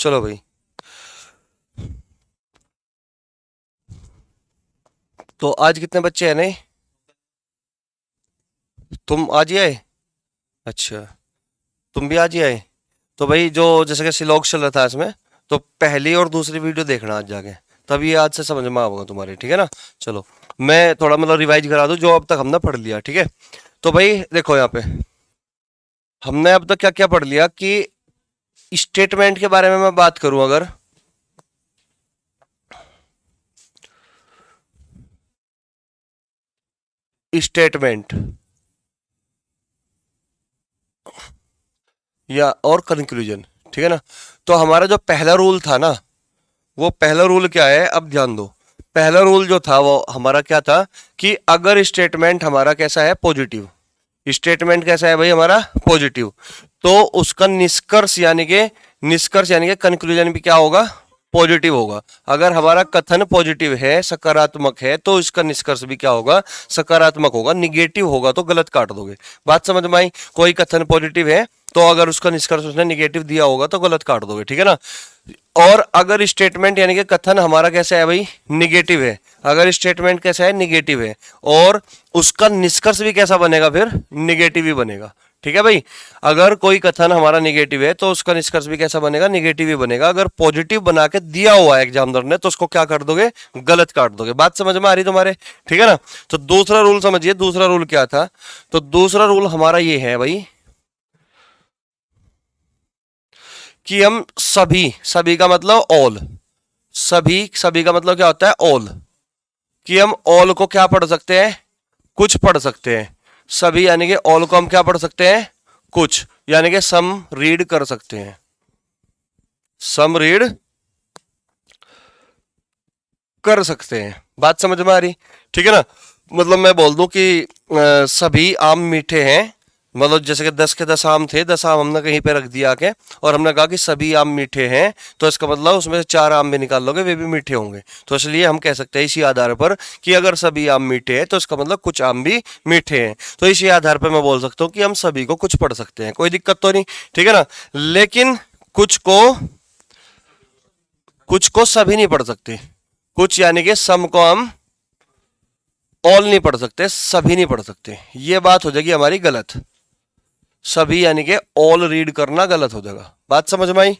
चलो भाई। तो आज कितने बच्चे हैं नहीं? तुम आज ही आए? अच्छा, तुम भी आज ही आए। तो भाई जो जैसे कि सिलॉग चल रहा था इसमें, तो पहली और दूसरी वीडियो देखना आज जाके, तभी आज से समझ में आऊंगा तुम्हारे, ठीक है ना? चलो, मैं थोड़ा मतलब रिवाइज करा दूं जो अब तक हमने पढ़ लिया, ठीक है? तो भाई देखो यहाँ पे हमने अब तक क्या क्या पढ़ लिया कि स्टेटमेंट के बारे में मैं बात करूं अगर, स्टेटमेंट या और कंक्लूजन, ठीक है ना? तो हमारा जो पहला रूल था ना, वो पहला रूल क्या है, अब ध्यान दो। पहला रूल जो था वो हमारा क्या था कि अगर स्टेटमेंट हमारा कैसा है, पॉजिटिव, स्टेटमेंट कैसा है भाई हमारा, पॉजिटिव, तो उसका निष्कर्ष यानी कि कंक्लूजन भी क्या होगा, पॉजिटिव होगा। अगर हमारा कथन पॉजिटिव है, सकारात्मक है, तो इसका निष्कर्ष भी क्या होगा, सकारात्मक होगा। निगेटिव होगा तो गलत काट दोगे। बात समझ में आई? कोई कथन पॉजिटिव है तो अगर उसका निष्कर्ष उसने निगेटिव दिया होगा तो गलत काट दोगे, ठीक है ना? और अगर स्टेटमेंट यानी कि कथन हमारा कैसा है भाई, निगेटिव है, अगर स्टेटमेंट कैसा है, निगेटिव है, और उसका निष्कर्ष भी कैसा बनेगा, फिर निगेटिव ही बनेगा, ठीक है भाई? अगर कोई कथन हमारा निगेटिव है तो उसका निष्कर्ष भी कैसा बनेगा, निगेटिव ही बनेगा। अगर पॉजिटिव बना के दिया हुआ है एग्जामिनर ने तो उसको क्या कर दोगे, गलत काट दोगे। बात समझ में आ रही तुम्हारे, ठीक है ना? तो दूसरा रूल समझिए, दूसरा रूल क्या था? तो दूसरा रूल हमारा ये है भाई कि हम सभी, सभी का मतलब ऑल, सभी, सभी का मतलब क्या होता है, ऑल, कि हम ऑल को क्या पढ़ सकते हैं, कुछ पढ़ सकते हैं। सभी यानी कि ऑल को हम क्या पढ़ सकते हैं, कुछ, यानी कि सम रीड कर सकते हैं, सम रीड कर सकते हैं। बात समझ में आ रही, ठीक है ना? मतलब मैं बोल दूं कि सभी आम मीठे हैं, मतलब जैसे कि 10 के 10 आम थे, 10 आम हमने कहीं पे रख दिया आके, और हमने कहा कि सभी आम मीठे हैं, तो इसका मतलब उसमें से 4 आम भी निकाल लोगे, वे भी मीठे होंगे। तो इसलिए हम कह सकते हैं इसी आधार पर कि अगर सभी आम मीठे हैं तो इसका मतलब कुछ आम भी मीठे हैं। तो इसी आधार पर मैं बोल सकता हूँ कि हम सभी को कुछ पढ़ सकते हैं, कोई दिक्कत तो नहीं, ठीक है ना? लेकिन कुछ को, कुछ को सभी नहीं पढ़ सकते। कुछ यानी कि सम को हम ऑल नहीं पढ़ सकते, सभी नहीं पढ़ सकते, ये बात हो जाएगी हमारी गलत। सभी यानी कि ऑल रीड करना गलत हो जाएगा। बात समझ में आई?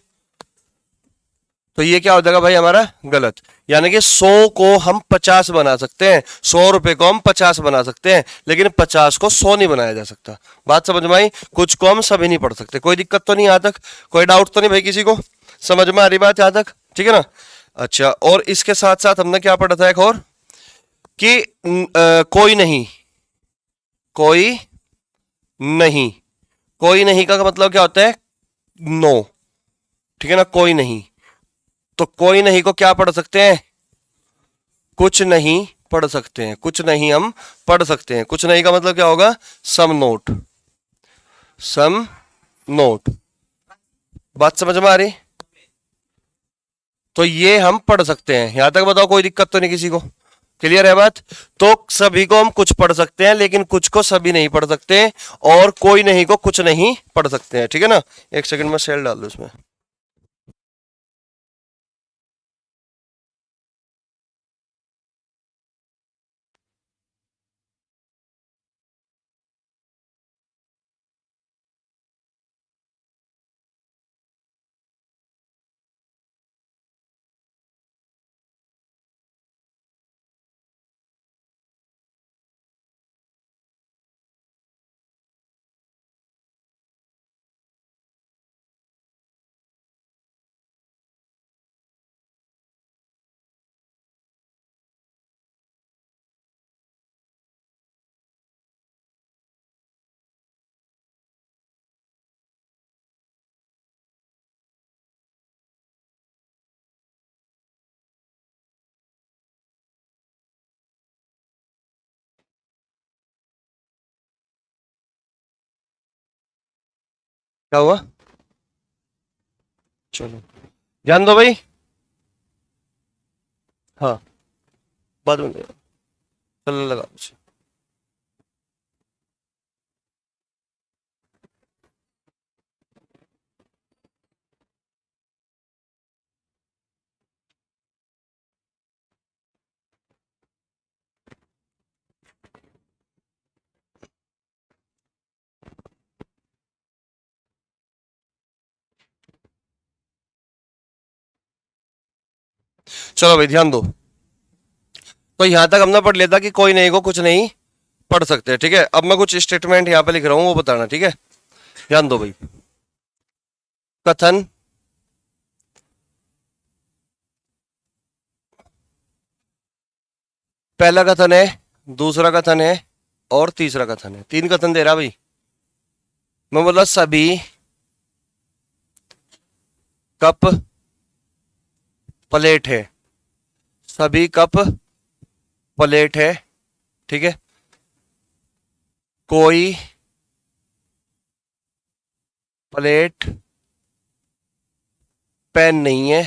तो ये क्या हो जाएगा भाई हमारा गलत। यानी कि 100 को हम 50 बना सकते हैं, 100 रुपए को हम 50 बना सकते हैं, लेकिन 50 को 100 नहीं बनाया जा सकता। बात समझ में आई? कुछ को हम सभी नहीं पढ़ सकते। कोई दिक्कत तो नहीं यहां तक? कोई डाउट तो नहीं भाई किसी को? समझ में आ रही बात यहां तक, ठीक है ना? अच्छा, और इसके साथ साथ हमने क्या पढ़ा था एक और, कि कोई नहीं, कोई नहीं, कोई नहीं का मतलब क्या होता है, नो, ठीक है ना? कोई नहीं, तो कोई नहीं को क्या पढ़ सकते हैं, कुछ नहीं पढ़ सकते हैं, कुछ नहीं हम पढ़ सकते हैं। कुछ नहीं का मतलब क्या होगा, सम नोट, सम नोट। बात समझ में आ रही? तो ये हम पढ़ सकते हैं, यहां तक बताओ, कोई दिक्कत तो नहीं किसी को? क्लियर है बात? तो सभी को हम कुछ पढ़ सकते हैं, लेकिन कुछ को सभी नहीं पढ़ सकते, और कोई नहीं को कुछ नहीं पढ़ सकते हैं, ठीक है ना? एक सेकंड में सेल डाल दो उसमें। क्या हुआ? चलो, ध्यान दो भाई। हाँ, बाद में चलो लगा। चलो भाई ध्यान दो। तो यहां तक हमने पढ़ लिया था कि कोई नहीं को कुछ नहीं पढ़ सकते, ठीक है। अब मैं कुछ स्टेटमेंट यहां पे लिख रहा हूं, वो बताना, ठीक है। ध्यान दो भाई। कथन, पहला कथन है, दूसरा कथन है और तीसरा कथन है। तीन कथन दे रहा भाई। मैं बोला सभी कप प्लेट है, सभी कप प्लेट है, ठीक है। कोई प्लेट पेन नहीं है,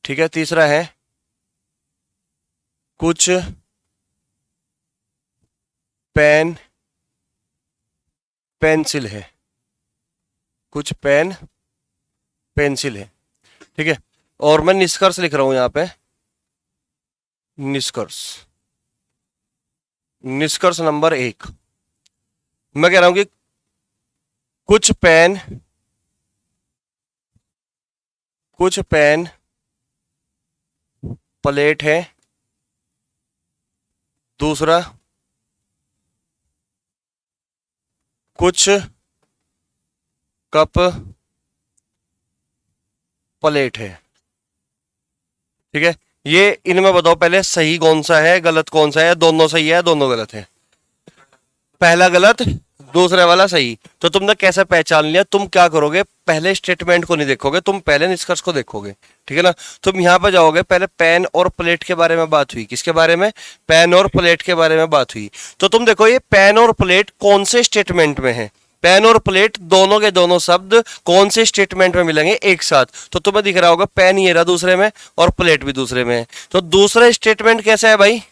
ठीक है। तीसरा है कुछ पेन पेंसिल है, कुछ पेन पेंसिल है, ठीक है। और मैं निष्कर्ष लिख रहा हूं यहां पे, निष्कर्ष, निष्कर्ष नंबर 1। मैं कह रहा हूं कि कुछ पेन प्लेट है। दूसरा, कुछ कप प्लेट है, ठीक है। ये इनमें बताओ पहले सही कौन सा है, गलत कौन सा है, दोनों सही है, दोनों गलत है। पहला गलत, दूसरे वाला सही। तो तुमने कैसे पहचान लिया? तुम क्या करोगे, पहले स्टेटमेंट को नहीं देखोगे, तुम पहले निष्कर्ष को देखोगे, ठीक है ना। तुम यहां पर जाओगे, पहले पेन और प्लेट के बारे में बात हुई। किसके बारे में? पेन और प्लेट के बारे में बात हुई। तो तुम देखो ये पेन और प्लेट कौन से स्टेटमेंट में है। पेन और प्लेट दोनों के दोनों शब्द कौन से स्टेटमेंट में मिलेंगे? एक साथ। तो तुम्हें दिख रहा होगा पेन ये रहा दूसरे में और प्लेट भी दूसरे में है। तो दूसरा स्टेटमेंट कैसा है भाई?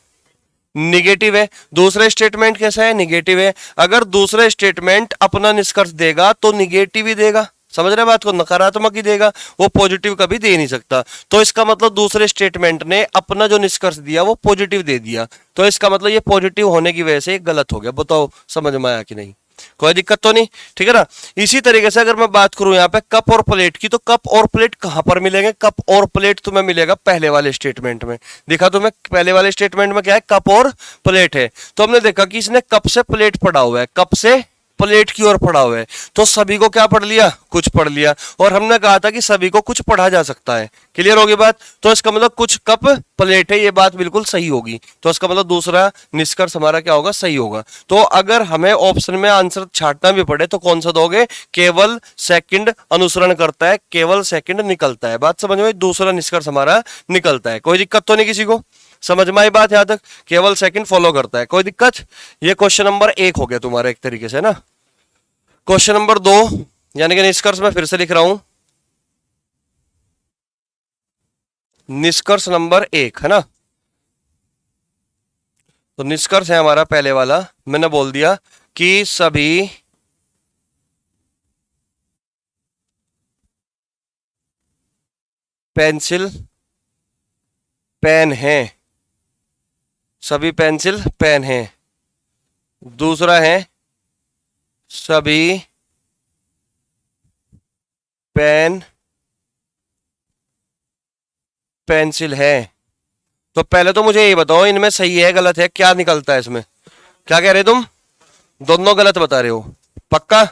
निगेटिव है। दूसरा स्टेटमेंट कैसा है? निगेटिव है। अगर दूसरा स्टेटमेंट अपना निष्कर्ष देगा तो निगेटिव ही देगा, समझ रहे बात को, नकारात्मक ही देगा, वो पॉजिटिव कभी दे नहीं सकता। तो इसका मतलब दूसरे स्टेटमेंट ने अपना जो निष्कर्ष दिया वो पॉजिटिव दे दिया। तो इसका मतलब ये पॉजिटिव होने की वजह से गलत हो गया। बताओ समझ में आया कि नहीं? कोई दिक्कत तो नहीं, ठीक है ना। इसी तरीके से अगर मैं बात करूं यहाँ पे कप और प्लेट की, तो कप और प्लेट कहां पर मिलेंगे? कप और प्लेट तुम्हें मिलेगा पहले वाले स्टेटमेंट में। देखा तुम्हें पहले वाले स्टेटमेंट में क्या है? कप और प्लेट है। तो हमने देखा कि इसने कप से प्लेट पढ़ा हुआ है, कप से प्लेट की ओर पढ़ा हुआ है। तो सभी को क्या पढ़ लिया? कुछ पढ़ लिया। और हमने कहा था कि सभी को कुछ पढ़ा जा सकता है। क्लियर होगी बात? तो इसका मतलब कुछ कप प्लेट है, ये बात बिल्कुल सही होगी। तो इसका मतलब दूसरा निष्कर्ष हमारा क्या होगा? सही होगा। तो अगर हमें ऑप्शन में आंसर छांटना भी पड़े तो कौन सा दोगे? केवल सेकंड अनुसरण करता है, केवल सेकंड निकलता है। बात समझ में? दूसरा निष्कर्ष हमारा निकलता है। कोई दिक्कत तो नहीं किसी को? समझ में आई बात? यहां तक केवल सेकंड फॉलो करता है, कोई दिक्कत? ये क्वेश्चन नंबर 1 हो गया तुम्हारा एक तरीके से ना। क्वेश्चन नंबर 2 यानी कि निष्कर्ष में फिर से लिख रहा हूं, निष्कर्ष नंबर 1 है ना। तो निष्कर्ष है हमारा पहले वाला, मैंने बोल दिया कि सभी पेंसिल पेन है, सभी पेंसिल पेन है। दूसरा है सभी पेन पेंसिल है। तो पहले तो मुझे ये बताओ इनमें सही है गलत है, क्या निकलता है इसमें? क्या कह रहे तुम? दोनों गलत बता रहे हो? पक्का?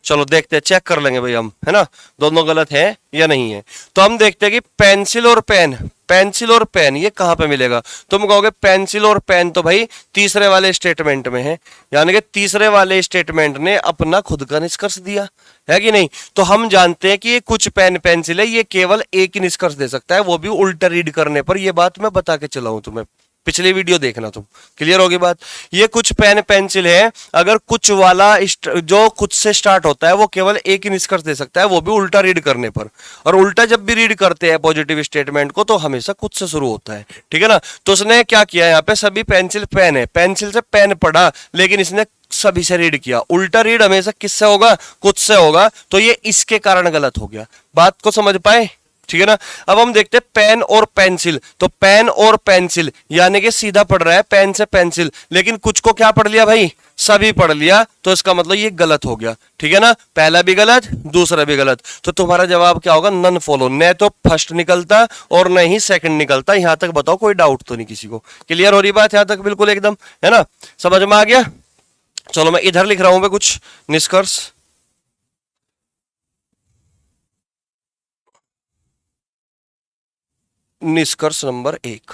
चलो देखते हैं, चेक कर लेंगे भाई हम, है ना, दोनों गलत है या नहीं है। तो हम देखते हैं कि पेंसिल और पेन, पेंसिल और पेन ये कहां पे मिलेगा? तुम कहोगे पेंसिल और पेन तो भाई तीसरे वाले स्टेटमेंट में है, यानी कि तीसरे वाले स्टेटमेंट ने अपना खुद का निष्कर्ष दिया है कि नहीं। तो हम जानते हैं कि ये कुछ पेन पेंसिल है, ये केवल एक ही निष्कर्ष दे सकता है, वो भी उल्टा रीड करने पर। ये बात मैं बता के चला हूं तुम्हें, पिछली वीडियो देखना तुम। क्लियर होगी बात? ये कुछ पेन पेंसिल है, अगर कुछ वाला जो कुछ से स्टार्ट होता है वो केवल एक ही निष्कर्ष दे सकता है, वो भी उल्टा रीड करने पर। और उल्टा जब भी रीड करते हैं पॉजिटिव स्टेटमेंट को तो हमेशा कुछ से शुरू होता है, ठीक है ना। तो उसने क्या किया यहाँ पे, सभी पेंसिल पेन है, पेंसिल से पेन पढ़ा, लेकिन इसने सभी से रीड किया। उल्टा रीड हमेशा किससे होगा? कुछ से होगा। तो ये इसके कारण गलत हो गया। बात को समझ पाए? ठीक है ना। अब हम देखते हैं पेन और पेंसिल। तो पेन और पेंसिल यानी कि सीधा पढ़ रहा है पेन से पेंसिल, लेकिन कुछ को क्या पढ़ लिया भाई, सभी पढ़ लिया, तो इसका मतलब ये गलत हो गया। ठीक है ना, पहला भी गलत दूसरा भी गलत। तो तुम्हारा जवाब क्या होगा, नन फॉलो। न तो फर्स्ट निकलता और न ही सेकंड निकलता। यहां तक बताओ, कोई डाउट तो नहीं किसी को? क्लियर हो रही बात यहां तक बिल्कुल एकदम, है ना, समझ में आ गया? चलो मैं इधर लिख रहा हूं कुछ निष्कर्ष। निष्कर्ष नंबर 1,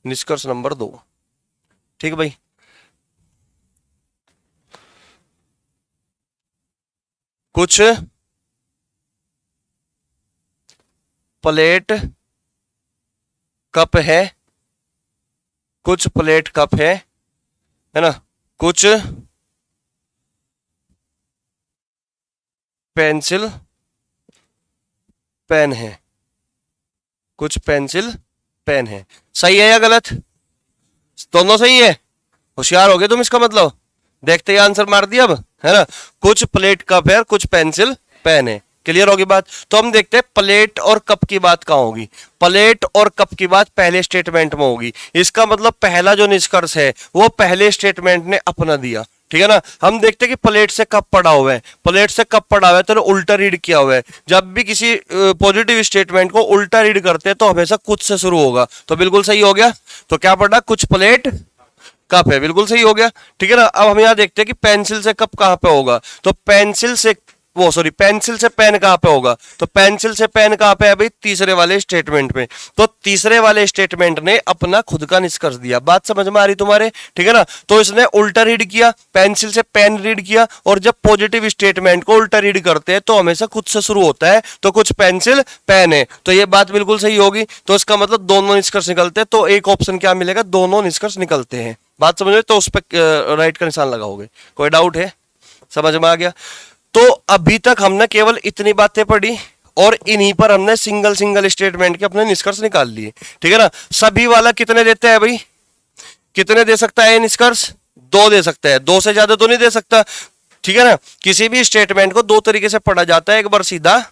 निष्कर्ष नंबर 2। ठीक है भाई, कुछ प्लेट कप है, कुछ प्लेट कप है ना, कुछ पेंसिल पेन है, कुछ पेंसिल पेन है। सही है या गलत? दोनों सही है। होशियार हो गए तुम, इसका मतलब देखते ही आंसर मार दिया अब, है ना। कुछ प्लेट कप है और कुछ पेंसिल पेन है। क्लियर होगी बात? तो हम देखते हैं प्लेट और कप की बात कहां होगी। प्लेट और कप की बात पहले स्टेटमेंट में होगी। इसका मतलब पहला जो निष्कर्ष है वो पहले स्टेटमेंट ने अपना दिया। ठीक है ना। हम देखते हैं कि प्लेट से कप पड़ा हुआ है, प्लेट से कप पड़ा हुआ है तो उल्टा रीड किया हुआ है। जब भी किसी पॉजिटिव स्टेटमेंट को उल्टा रीड करते हैं तो हमेशा कुछ से शुरू होगा। तो बिल्कुल सही हो गया। तो क्या पढ़ा, कुछ प्लेट कप है, बिल्कुल सही हो गया। ठीक है ना। अब हम यहां देखते हैं कि पेंसिल से कप कहां पे होगा। तो पेंसिल से पेंसिल से पेन कहां पे होगा। तो पेंसिल से पेन कहां पे है भाई, तीसरे वाले स्टेटमेंट में। तो तीसरे वाले स्टेटमेंट ने अपना खुद का निष्कर्ष दिया। बात समझ में आ रही तुम्हारे? ठीक है ना। तो इसने उल्टा रीड किया, पेंसिल से पेन रीड किया, और जब पॉजिटिव स्टेटमेंट को उल्टा रीड करते हैं तो हमेशा खुद से शुरू होता है। तो कुछ पेंसिल पेन है, तो ये बात बिल्कुल सही होगी। तो इसका मतलब दोनों निष्कर्ष निकलते हैं। तो एक ऑप्शन क्या मिलेगा, दोनों निष्कर्ष निकलते हैं। बात समझ में? तो उस पर राइट का निशान लगाओगे। कोई डाउट है? समझ में आ गया? तो अभी तक हमने केवल इतनी बातें पढ़ी और इन्हीं पर हमने सिंगल सिंगल स्टेटमेंट के अपने निष्कर्ष निकाल लिए। ठीक है ना। सभी वाला कितने देते हैं भाई, कितने दे सकता है निष्कर्ष? 2 दे सकता है, 2 से ज्यादा तो नहीं दे सकता। ठीक है ना। किसी भी स्टेटमेंट को 2 तरीके से पढ़ा जाता है, एक बार सीधा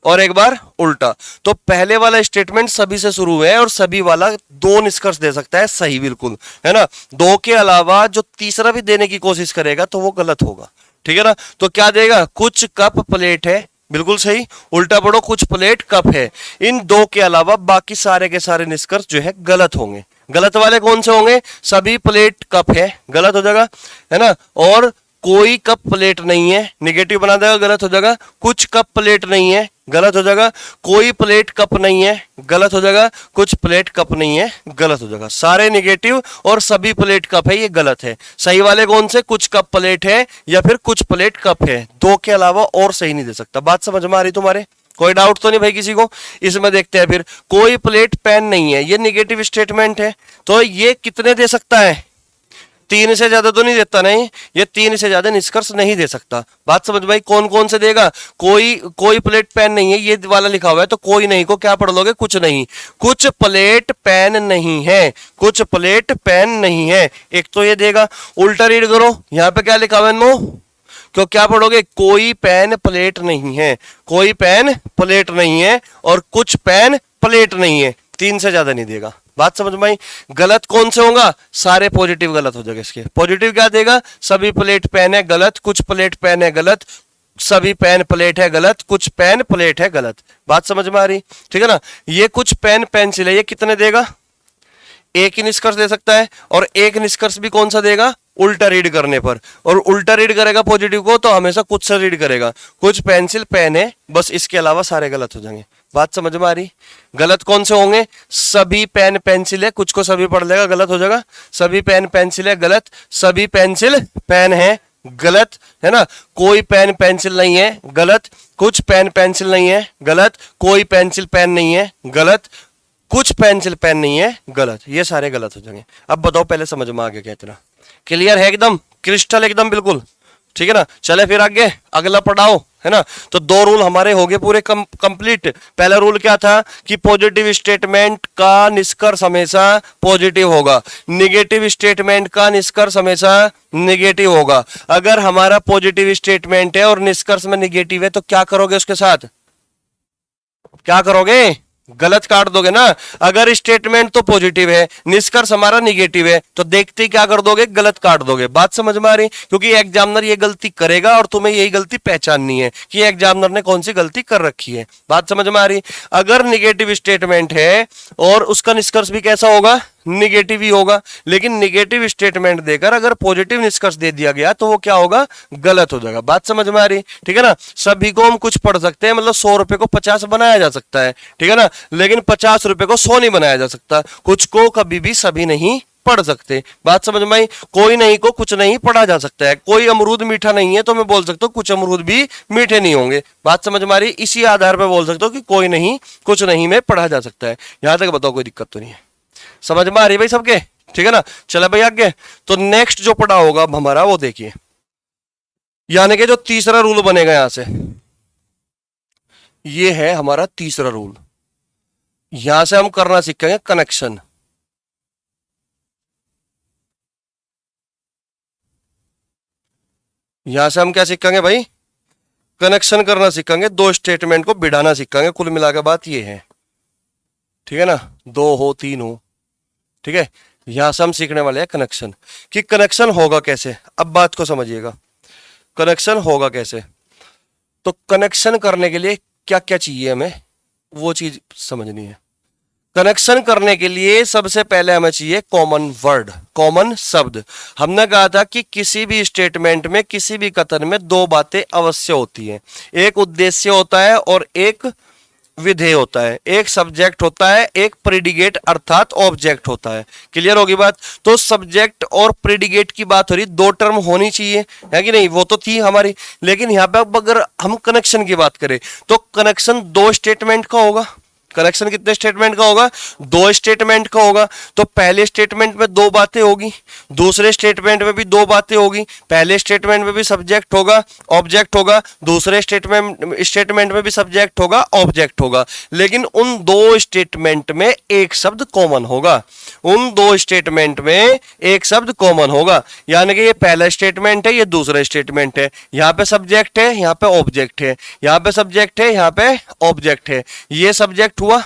और एक बार उल्टा। तो पहले वाला स्टेटमेंट सभी से शुरू है और सभी वाला 2 निष्कर्ष दे सकता है, सही बिल्कुल, है ना। 2 के अलावा जो तीसरा भी देने की कोशिश करेगा तो वो गलत होगा। ठीक है ना। तो क्या देगा, कुछ कप प्लेट है, बिल्कुल सही। उल्टा पढ़ो, कुछ प्लेट कप है। इन 2 के अलावा बाकी सारे के सारे निष्कर्ष जो है गलत होंगे। गलत वाले कौन से होंगे, सभी प्लेट कप है, गलत हो जाएगा, है ना। और कोई कप प्लेट नहीं है, निगेटिव बना देगा, गलत हो जाएगा। कुछ कप प्लेट नहीं है, गलत हो जाएगा। कोई प्लेट कप नहीं है, गलत हो जाएगा। कुछ प्लेट कप नहीं है, गलत हो जाएगा। सारे निगेटिव और सभी प्लेट कप है, ये गलत है। सही वाले कौन से, कुछ कप प्लेट है या फिर कुछ प्लेट कप है। 2 के अलावा और सही नहीं दे सकता। बात समझ में आ रही तुम्हारे? कोई डाउट तो नहीं भाई किसी को? इसमें देखते हैं फिर, कोई प्लेट पेन नहीं है, ये निगेटिव स्टेटमेंट है। तो ये कितने दे सकता है, 3 से ज्यादा तो नहीं देता, नहीं, ये 3 से ज्यादा निष्कर्ष नहीं दे सकता। बात समझ भाई? कौन कौन से देगा, कोई प्लेट पेन नहीं है, ये वाला लिखा हुआ है, तो कोई नहीं को क्या पढ़ लोगे, कुछ नहीं। कुछ प्लेट पेन नहीं है, कुछ प्लेट पेन नहीं है, एक तो ये देगा। उल्टा रीड करो, यहां पे क्या लिखा हुआ है, नो। क्यों, क्या पढ़ोगे, कोई पेन प्लेट नहीं है, कोई पेन प्लेट नहीं है और कुछ पेन प्लेट नहीं है। 3 से ज्यादा नहीं देगा। बात समझ में आई? गलत कौन से होगा, सारे पॉजिटिव गलत हो जाएगा। इसके पॉजिटिव क्या देगा, सभी प्लेट पेन है, गलत। कुछ प्लेट पेन है, गलत। सभी पेन प्लेट है, गलत। कुछ पेन प्लेट है, गलत। बात समझ में आ रही? ठीक है ना। ये कुछ पेन पेंसिल है, ये कितने देगा, एक ही निष्कर्ष दे सकता है। और एक निष्कर्ष भी कौन सा देगा, उल्टा रीड करने पर। और उल्टा रीड करेगा पॉजिटिव को तो हमेशा कुछ से रीड करेगा। कुछ पेंसिल पेन है, बस, इसके अलावा सारे गलत हो जाएंगे। बात समझ में आ रही? गलत कौन से होंगे, सभी पेन पेंसिल है, कुछ को सभी पढ़ लेगा, गलत हो जाएगा। सभी पेन पेंसिल है, गलत। सभी पेंसिल पेन है, गलत, है ना। कोई पेन पेंसिल नहीं है, गलत। कुछ पेन पेंसिल नहीं है, गलत। कोई पेंसिल पेन नहीं है, गलत। कुछ पेंसिल पेन नहीं है, गलत। ये सारे गलत हो जाएंगे। अब बताओ, पहले समझ में आ गया क्या इतना? क्लियर है एकदम, क्रिस्टल एकदम बिल्कुल? ठीक है ना। चले फिर आगे, अगला पढ़ाओ, है ना। तो 2 रूल हमारे हो गए पूरे कंप्लीट। पहला रूल क्या था कि पॉजिटिव स्टेटमेंट का निष्कर्ष हमेशा पॉजिटिव होगा, निगेटिव स्टेटमेंट का निष्कर्ष हमेशा निगेटिव होगा। अगर हमारा पॉजिटिव स्टेटमेंट है और निष्कर्ष में निगेटिव है तो क्या करोगे उसके साथ, क्या करोगे, गलत काट दोगे ना। अगर स्टेटमेंट तो पॉजिटिव है, निष्कर्ष हमारा निगेटिव है, तो देखते ही क्या कर दोगे, गलत काट दोगे। बात समझ में आ रही, क्योंकि एग्जामिनर ये गलती करेगा और तुम्हें यही गलती पहचाननी है कि एग्जामिनर ने कौन सी गलती कर रखी है। बात समझ में आ रही। अगर निगेटिव स्टेटमेंट है और उसका निष्कर्ष भी कैसा होगा, निगेटिव ही होगा, लेकिन निगेटिव स्टेटमेंट देकर अगर पॉजिटिव निष्कर्ष दे दिया गया तो वो क्या होगा, गलत हो जाएगा। बात समझ में आ रही, ठीक है ना। सभी को हम कुछ पढ़ सकते हैं, मतलब 100 रुपए को 50 बनाया जा सकता है, ठीक है ना, लेकिन 50 रुपए को 100 नहीं बनाया जा सकता। कुछ को कभी भी सभी नहीं पढ़ सकते। बात समझ में आई। कोई नहीं को कुछ नहीं पढ़ा जा सकता है। कोई अमरूद मीठा नहीं है तो मैं बोल सकता हूँ कुछ अमरूद भी मीठे नहीं होंगे। बात समझ में आ रही। इसी आधार पर बोल सकता हूँ कि कोई नहीं कुछ नहीं में पढ़ा जा सकता है। यहां तक बताओ, कोई दिक्कत तो नहीं है, समझ में आ रही भाई सबके, ठीक है ना। चले भाई आगे। तो नेक्स्ट जो पढ़ा होगा अब हमारा वो देखिए, यानी कि जो तीसरा रूल बनेगा यहां से, ये है हमारा तीसरा रूल। यहां से हम करना सीखेंगे कनेक्शन। यहां से हम क्या सीखेंगे भाई, कनेक्शन करना सीखेंगे, दो स्टेटमेंट को भिड़ाना सीखेंगे। कुल मिलाकर बात ये है, ठीक है ना, दो हो तीन हो, ठीक है। यहां से हम सीखने वाले हैं कनेक्शन, कि कनेक्शन होगा कैसे। अब बात को समझिएगा, कनेक्शन होगा कैसे। तो कनेक्शन करने के लिए क्या क्या चाहिए हमें, वो चीज समझनी है। कनेक्शन करने के लिए सबसे पहले हमें चाहिए कॉमन वर्ड, कॉमन शब्द। हमने कहा था कि किसी भी स्टेटमेंट में, किसी भी कथन में दो बातें अवश्य होती हैं। एक उद्देश्य होता है और एक विधेय होता है। एक सब्जेक्ट होता है, एक प्रेडिकेट अर्थात ऑब्जेक्ट होता है। क्लियर होगी बात। तो सब्जेक्ट और प्रेडिकेट की बात हो रही, दो टर्म होनी चाहिए, है कि नहीं, वो तो थी हमारी। लेकिन यहां पे अब अगर हम कनेक्शन की बात करें तो कनेक्शन दो स्टेटमेंट का होगा। कनेक्शन कितने स्टेटमेंट का होगा, दो स्टेटमेंट का होगा। तो पहले स्टेटमेंट में दो बातें होगी, दूसरे स्टेटमेंट में भी दो बातें होगी। पहले स्टेटमेंट में भी सब्जेक्ट होगा, ऑब्जेक्ट होगा, दूसरे स्टेटमेंट में भी सब्जेक्ट होगा, ऑब्जेक्ट होगा। लेकिन उन दो स्टेटमेंट में एक शब्द कॉमन होगा, उन दो स्टेटमेंट में एक शब्द कॉमन होगा। यानी कि ये पहला स्टेटमेंट है, ये दूसरा स्टेटमेंट है। यहां पे सब्जेक्ट है, यहां पे ऑब्जेक्ट है, यहां पे सब्जेक्ट है, यहां पे ऑब्जेक्ट है। ये सब्जेक्ट हुआ,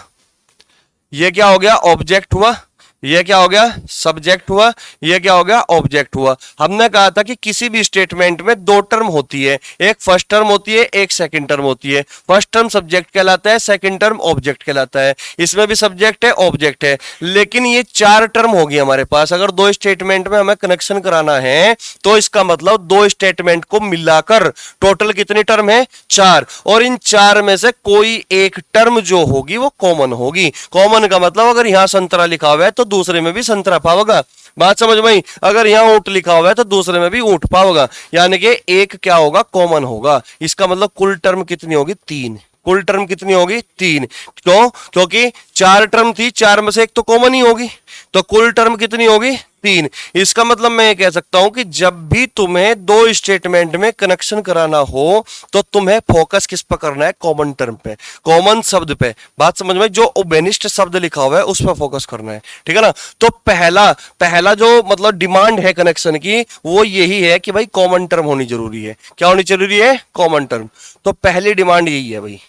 ये क्या हो गया, ऑब्जेक्ट हुआ। ये क्या हो गया, सब्जेक्ट हुआ। ये क्या हो गया, ऑब्जेक्ट हुआ। हमने कहा था कि किसी भी स्टेटमेंट में दो टर्म होती है, एक फर्स्ट टर्म होती है, एक सेकंड टर्म होती है। फर्स्ट टर्म सब्जेक्ट कहलाता है, सेकंड टर्म ऑब्जेक्ट कहलाता है। इसमें भी सब्जेक्ट है, ऑब्जेक्ट है। लेकिन ये चार टर्म होगी हमारे पास। अगर दो स्टेटमेंट में हमें कनेक्शन कराना है तो इसका मतलब दो स्टेटमेंट को मिलाकर टोटल कितनी टर्म है, चार। और इन चार में से कोई एक टर्म जो होगी वो कॉमन होगी। कॉमन का मतलब अगर यहां संतरा लिखा हुआ है तो दूसरे में भी संतरा पाओगा। बात समझ में आई। अगर यहां ऊंट लिखा हुआ है तो दूसरे में भी ऊंट पाओगा। यानी कि एक क्या होगा, कॉमन होगा। इसका मतलब कुल टर्म कितनी होगी, तीन। कुल टर्म कितनी होगी, तीन। क्यों, क्योंकि चार टर्म थी, चार में से एक तो कॉमन ही होगी। तो कुल टर्म कितनी होगी, तीन। इसका मतलब मैं ये कह सकता हूं कि जब भी तुम्हें दो स्टेटमेंट में कनेक्शन कराना हो तो तुम्हें फोकस किस पर करना है, कॉमन टर्म पे, कॉमन शब्द पे। बात समझ में, जो ओबेनिस्ट शब्द लिखा हुआ है उस पर फोकस करना है, ठीक है ना। तो पहला पहला जो मतलब डिमांड है कनेक्शन की वो यही है कि भाई कॉमन टर्म होनी जरूरी है। क्या होनी जरूरी है, कॉमन टर्म। तो पहली डिमांड यही है भाई,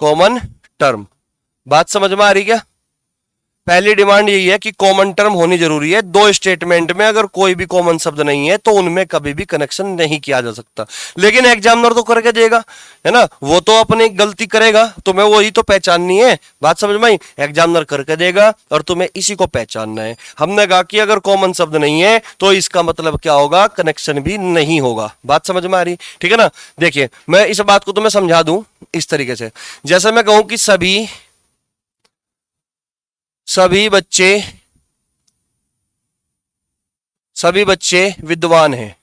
कॉमन टर्म। बात समझ में आ रही क्या। पहली डिमांड यही है कि कॉमन टर्म होनी जरूरी है। दो स्टेटमेंट में अगर कोई भी कॉमन शब्द नहीं है तो उनमें कभी भी कनेक्शन नहीं किया जा सकता। लेकिन एग्जामिनर तो करके देगा, है ना, वो तो अपनी गलती करेगा, तुम्हें वही तो पहचाननी है। बात समझ में आई। एग्जामिनर करके देगा और तुम्हें इसी को पहचानना है। हमने कहा कि अगर कॉमन शब्द नहीं है तो इसका मतलब क्या होगा, कनेक्शन भी नहीं होगा। बात समझ में आ रही, ठीक है ना। देखिए मैं इस बात को तुम्हें समझा दूं इस तरीके से। जैसे मैं कहूं कि सभी बच्चे विद्वान हैं,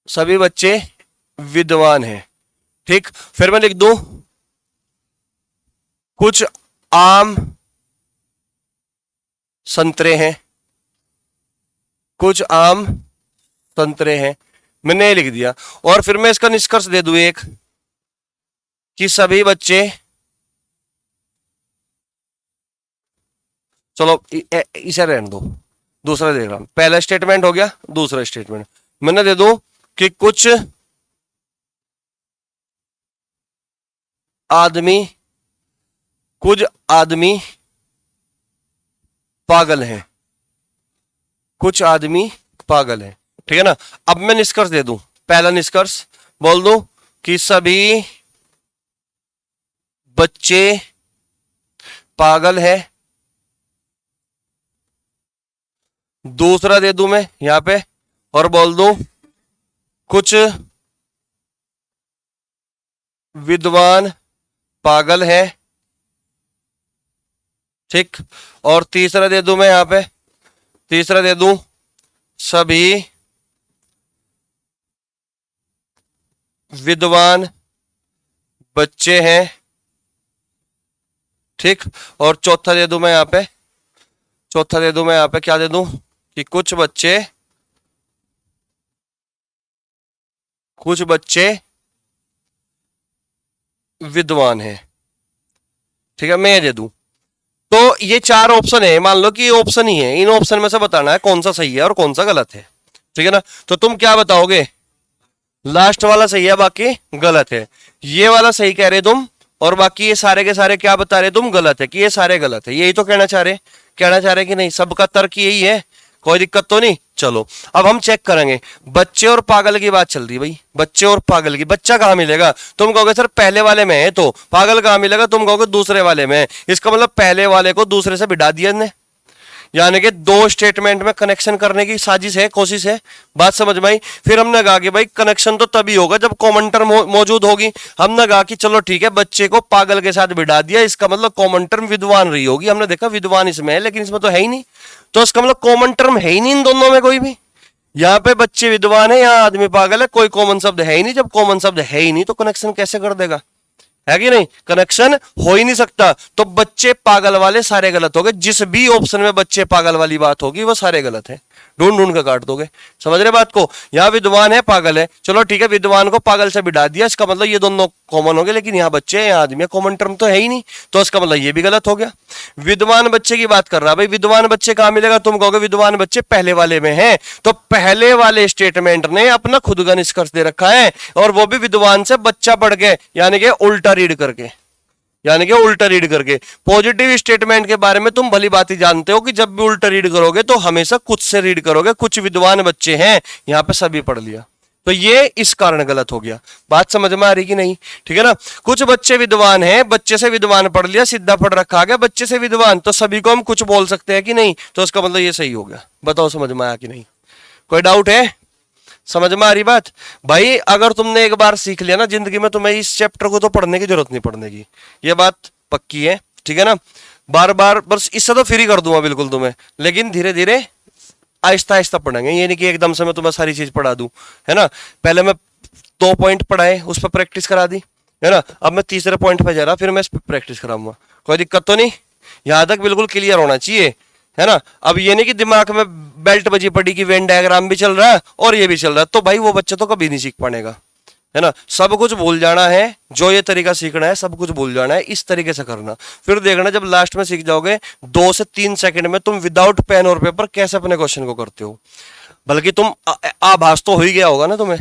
सभी बच्चे विद्वान हैं, ठीक। फिर मैं लिख दूं कुछ आम संतरे हैं, कुछ आम संतरे हैं, मैंने ये लिख दिया। और फिर मैं इसका निष्कर्ष दे दूं एक, कि सभी बच्चे, चलो इसे रहने दो, दूसरा दे रहा हूं। पहला स्टेटमेंट हो गया, दूसरा स्टेटमेंट मैंने दे दूं कि कुछ आदमी कुछ आदमी पागल हैं, कुछ आदमी पागल हैं, ठीक है ना। अब मैं निष्कर्ष दे दूं, पहला निष्कर्ष बोल दूं कि सभी बच्चे पागल हैं। दूसरा दे दूं मैं यहां पे और बोल दूं कुछ विद्वान पागल है, ठीक। और तीसरा दे दूं मैं यहां पे, तीसरा दे दूं सभी विद्वान बच्चे हैं, ठीक। और चौथा दे दूं मैं यहां पे, चौथा दे दूं मैं यहां पे क्या दे दूं कि कुछ बच्चे विद्वान हैं, ठीक है। मैं ये दे दूं तो ये चार ऑप्शन है, मान लो कि ये ऑप्शन ही है, इन ऑप्शन में से बताना है कौन सा सही है और कौन सा गलत है, ठीक है ना। तो तुम क्या बताओगे, लास्ट वाला सही है बाकी गलत है, ये वाला सही कह रहे तुम और बाकी ये सारे के सारे क्या बता रहे तुम गलत है, कि ये सारे गलत है, यही तो कहना चाह रहे कि नहीं, सबका तर्क यही है, कोई दिक्कत तो नहीं। चलो अब हम चेक करेंगे, बच्चे और पागल की बात चल रही भाई, बच्चे और पागल की, बच्चा कहां मिलेगा, तुम कहोगे सर पहले वाले में है, तो पागल कहां मिलेगा, तुम कहोगे दूसरे वाले में। इसका मतलब पहले वाले को दूसरे से बिठा दिया ने, यानी कि दो स्टेटमेंट में कनेक्शन करने की साजिश है, कोशिश है, बात समझ में आई। फिर हमने कहा कि भाई कनेक्शन तो तभी होगा जब कॉमन टर्म मौजूद होगी। हमने कहा कि चलो ठीक है, बच्चे को पागल के साथ बिठा दिया, इसका मतलब कॉमन टर्म विद्वान रही होगी, हमने देखा विद्वान इसमें है लेकिन इसमें तो है ही नहीं, तो इसका मतलब कॉमन टर्म है ही नहीं इन दोनों में कोई भी। यहाँ पे बच्चे विद्वान है, यहाँ आदमी पागल है, कोई कॉमन शब्द है ही नहीं, जब कॉमन शब्द है ही नहीं तो कनेक्शन कैसे कर देगा, है कि नहीं, कनेक्शन हो ही नहीं सकता। तो बच्चे पागल वाले सारे गलत हो गए, जिस भी ऑप्शन में बच्चे पागल वाली बात होगी वो सारे गलत है, ढूंढ ढूंढ कर काट दोगे, समझ रहे बात को। यहाँ विद्वान है पागल है, चलो ठीक है, विद्वान को पागल से बिठा दिया, इसका मतलब ये दोनों कॉमन हो गए, लेकिन यहाँ बच्चे हैं यहाँ आदमी है, कॉमन टर्म तो है ही नहीं, तो इसका मतलब ये भी गलत हो गया। विद्वान बच्चे की बात कर रहा है भाई, विद्वान बच्चे कहां मिलेगा, तुम कहोगे विद्वान बच्चे पहले वाले में हैं, तो पहले वाले स्टेटमेंट ने अपना खुद का निष्कर्ष दे रखा है, और वो भी विद्वान से बच्चा पढ़ के, यानी कि उल्टा रीड करके, यानी कि उल्टा रीड करके। पॉजिटिव स्टेटमेंट के बारे में तुम भली बात ही जानते हो कि जब भी उल्टा रीड करोगे तो हमेशा कुछ से रीड करोगे, कुछ विद्वान बच्चे हैं, यहां पे सभी पढ़ लिया, तो ये इस कारण गलत हो गया। बात समझ में आ रही कि नहीं, ठीक है ना। कुछ बच्चे विद्वान हैं, बच्चे से विद्वान पढ़ लिया, सीधा पढ़ रखा आ गया बच्चे से विद्वान, तो सभी को हम कुछ बोल सकते हैं कि नहीं, तो उसका मतलब ये सही हो गया। बताओ समझ में आया कि नहीं, कोई डाउट है, समझ में आ रही बात भाई। अगर तुमने एक बार सीख लिया ना जिंदगी में, तुम्हें इस चैप्टर को तो पढ़ने की जरूरत नहीं पड़ने की, ये बात पक्की है, ठीक है ना। बार बार बस इससे तो फ्री कर दूंगा बिल्कुल तुम्हें, लेकिन धीरे धीरे आहिस्ता आहिस्ता पढ़ेंगे, ये नहीं कि एकदम से मैं तुम्हें सारी चीज पढ़ा दूं, है ना। पहले मैं 2 पॉइंट पढ़ाए, उस पर प्रैक्टिस करा दी, है ना। अब मैं तीसरे पॉइंट पे जा रहा, फिर मैं इस पर प्रैक्टिस कराऊंगा, कोई दिक्कत तो नहीं, यहां तक बिल्कुल क्लियर होना चाहिए, है ना। अब ये नहीं कि दिमाग में बेल्ट बजी पड़ी कि वेन डायग्राम भी चल रहा है और ये भी चल रहा है, तो भाई वो बच्चा तो कभी नहीं सीख पाएगा, है ना। सब कुछ भूल जाना है, जो ये तरीका सीखना है सब कुछ भूल जाना है, इस तरीके से करना, फिर देखना जब लास्ट में सीख जाओगे 2 से 3 सेकंड में तुम विदाउट पेन और पेपर कैसे अपने क्वेश्चन को करते हो। बल्कि तुम आभास तो हो ही गया होगा ना तुम्हें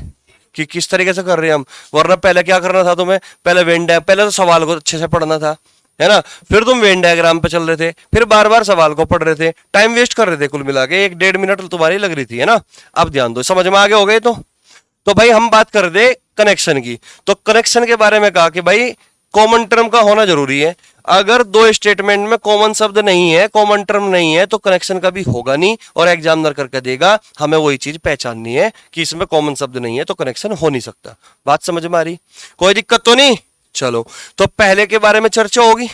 कि किस तरीके से कर रहे हैं हम, वरना पहले क्या करना था तुम्हें, पहले पहले तो सवाल को अच्छे से पढ़ना था, है ना। फिर तुम वेन डायग्राम पे चल रहे थे, फिर बार बार सवाल को पढ़ रहे थे, टाइम वेस्ट कर रहे थे, कुल मिला के 1-1.5 मिनट तुम्हारी लग रही थी, है ना। अब ध्यान दो, समझ में आगे हो गए तो भाई हम बात कर दे कनेक्शन की। तो कनेक्शन के बारे में कहा कि भाई कॉमन टर्म का होना जरूरी है, अगर दो स्टेटमेंट में कॉमन शब्द नहीं है, कॉमन टर्म नहीं है, तो कनेक्शन कभी होगा नहीं, और एग्जामिनर करके देगा, हमें वही चीज पहचाननी है कि इसमें कॉमन शब्द नहीं है तो कनेक्शन हो नहीं सकता। बात समझ में आ रही, कोई दिक्कत तो नहीं। चलो तो पहले के बारे में चर्चा होगी,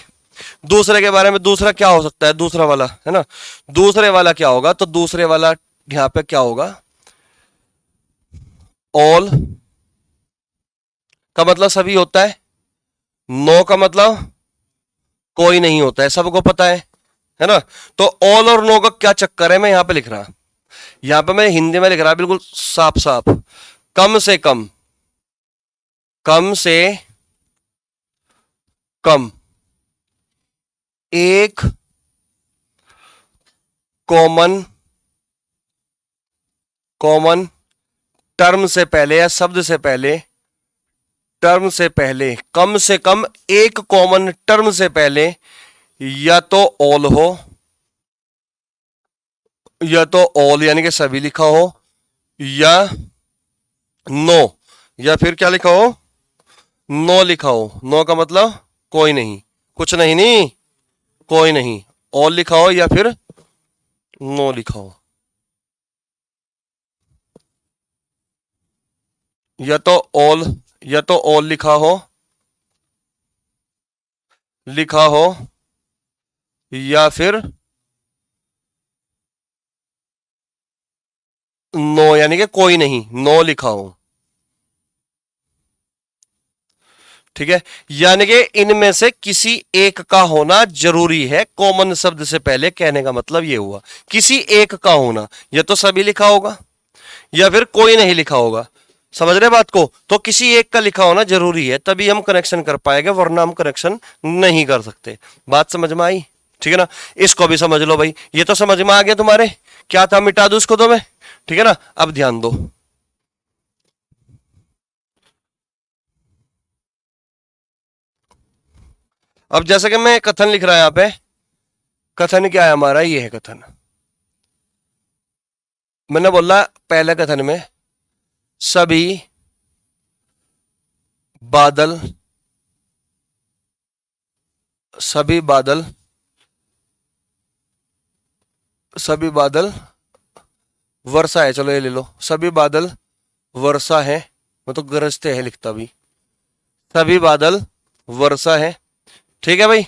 दूसरे के बारे में, दूसरा क्या हो सकता है, दूसरा वाला, है ना। दूसरे वाला क्या होगा, तो दूसरे वाला यहां पे क्या होगा, ऑल का मतलब सभी होता है, नो का मतलब कोई नहीं होता है, सबको पता है ना। तो ऑल और नो का क्या चक्कर है, मैं यहां पे लिख रहा, यहां पे मैं हिंदी में लिख रहा बिल्कुल साफ साफ, कम से कम, कम से कम एक कॉमन टर्म से पहले या शब्द से पहले टर्म से पहले कम से कम एक कॉमन टर्म से पहले या तो ऑल हो, या तो ऑल यानी कि सभी लिखा हो, या नो, या फिर क्या लिखा हो, नो लिखा हो। नो का मतलब कोई नहीं, कुछ नहीं, नहीं कोई नहीं। ऑल लिखा हो या फिर नो लिखा हो। या तो ऑल, या तो ऑल लिखा हो या फिर नो यानी कि कोई नहीं, नो लिखा हो। ठीक है, यानी कि इनमें से किसी एक का होना जरूरी है। कॉमन शब्द से पहले कहने का मतलब यह हुआ किसी एक का होना, या तो सभी लिखा होगा या फिर कोई नहीं लिखा होगा। समझ रहे बात को? तो किसी एक का लिखा होना जरूरी है, तभी हम कनेक्शन कर पाएंगे, वरना हम कनेक्शन नहीं कर सकते। बात समझ में आई? ठीक है ना। इसको भी समझ लो भाई, ये तो समझ में आ गया तुम्हारे। क्या था, मिटा दू उसको तो मैं। ठीक है ना, अब ध्यान दो। अब जैसे कि मैं कथन लिख रहा है यहां पे, कथन क्या है हमारा, ये है कथन। मैंने बोला पहले कथन में सभी बादल, सभी बादल, सभी बादल वर्षा है। चलो ये ले लो, सभी बादल वर्षा है। मैं तो गरजते हैं लिखता भी, सभी बादल वर्षा है। ठीक है भाई,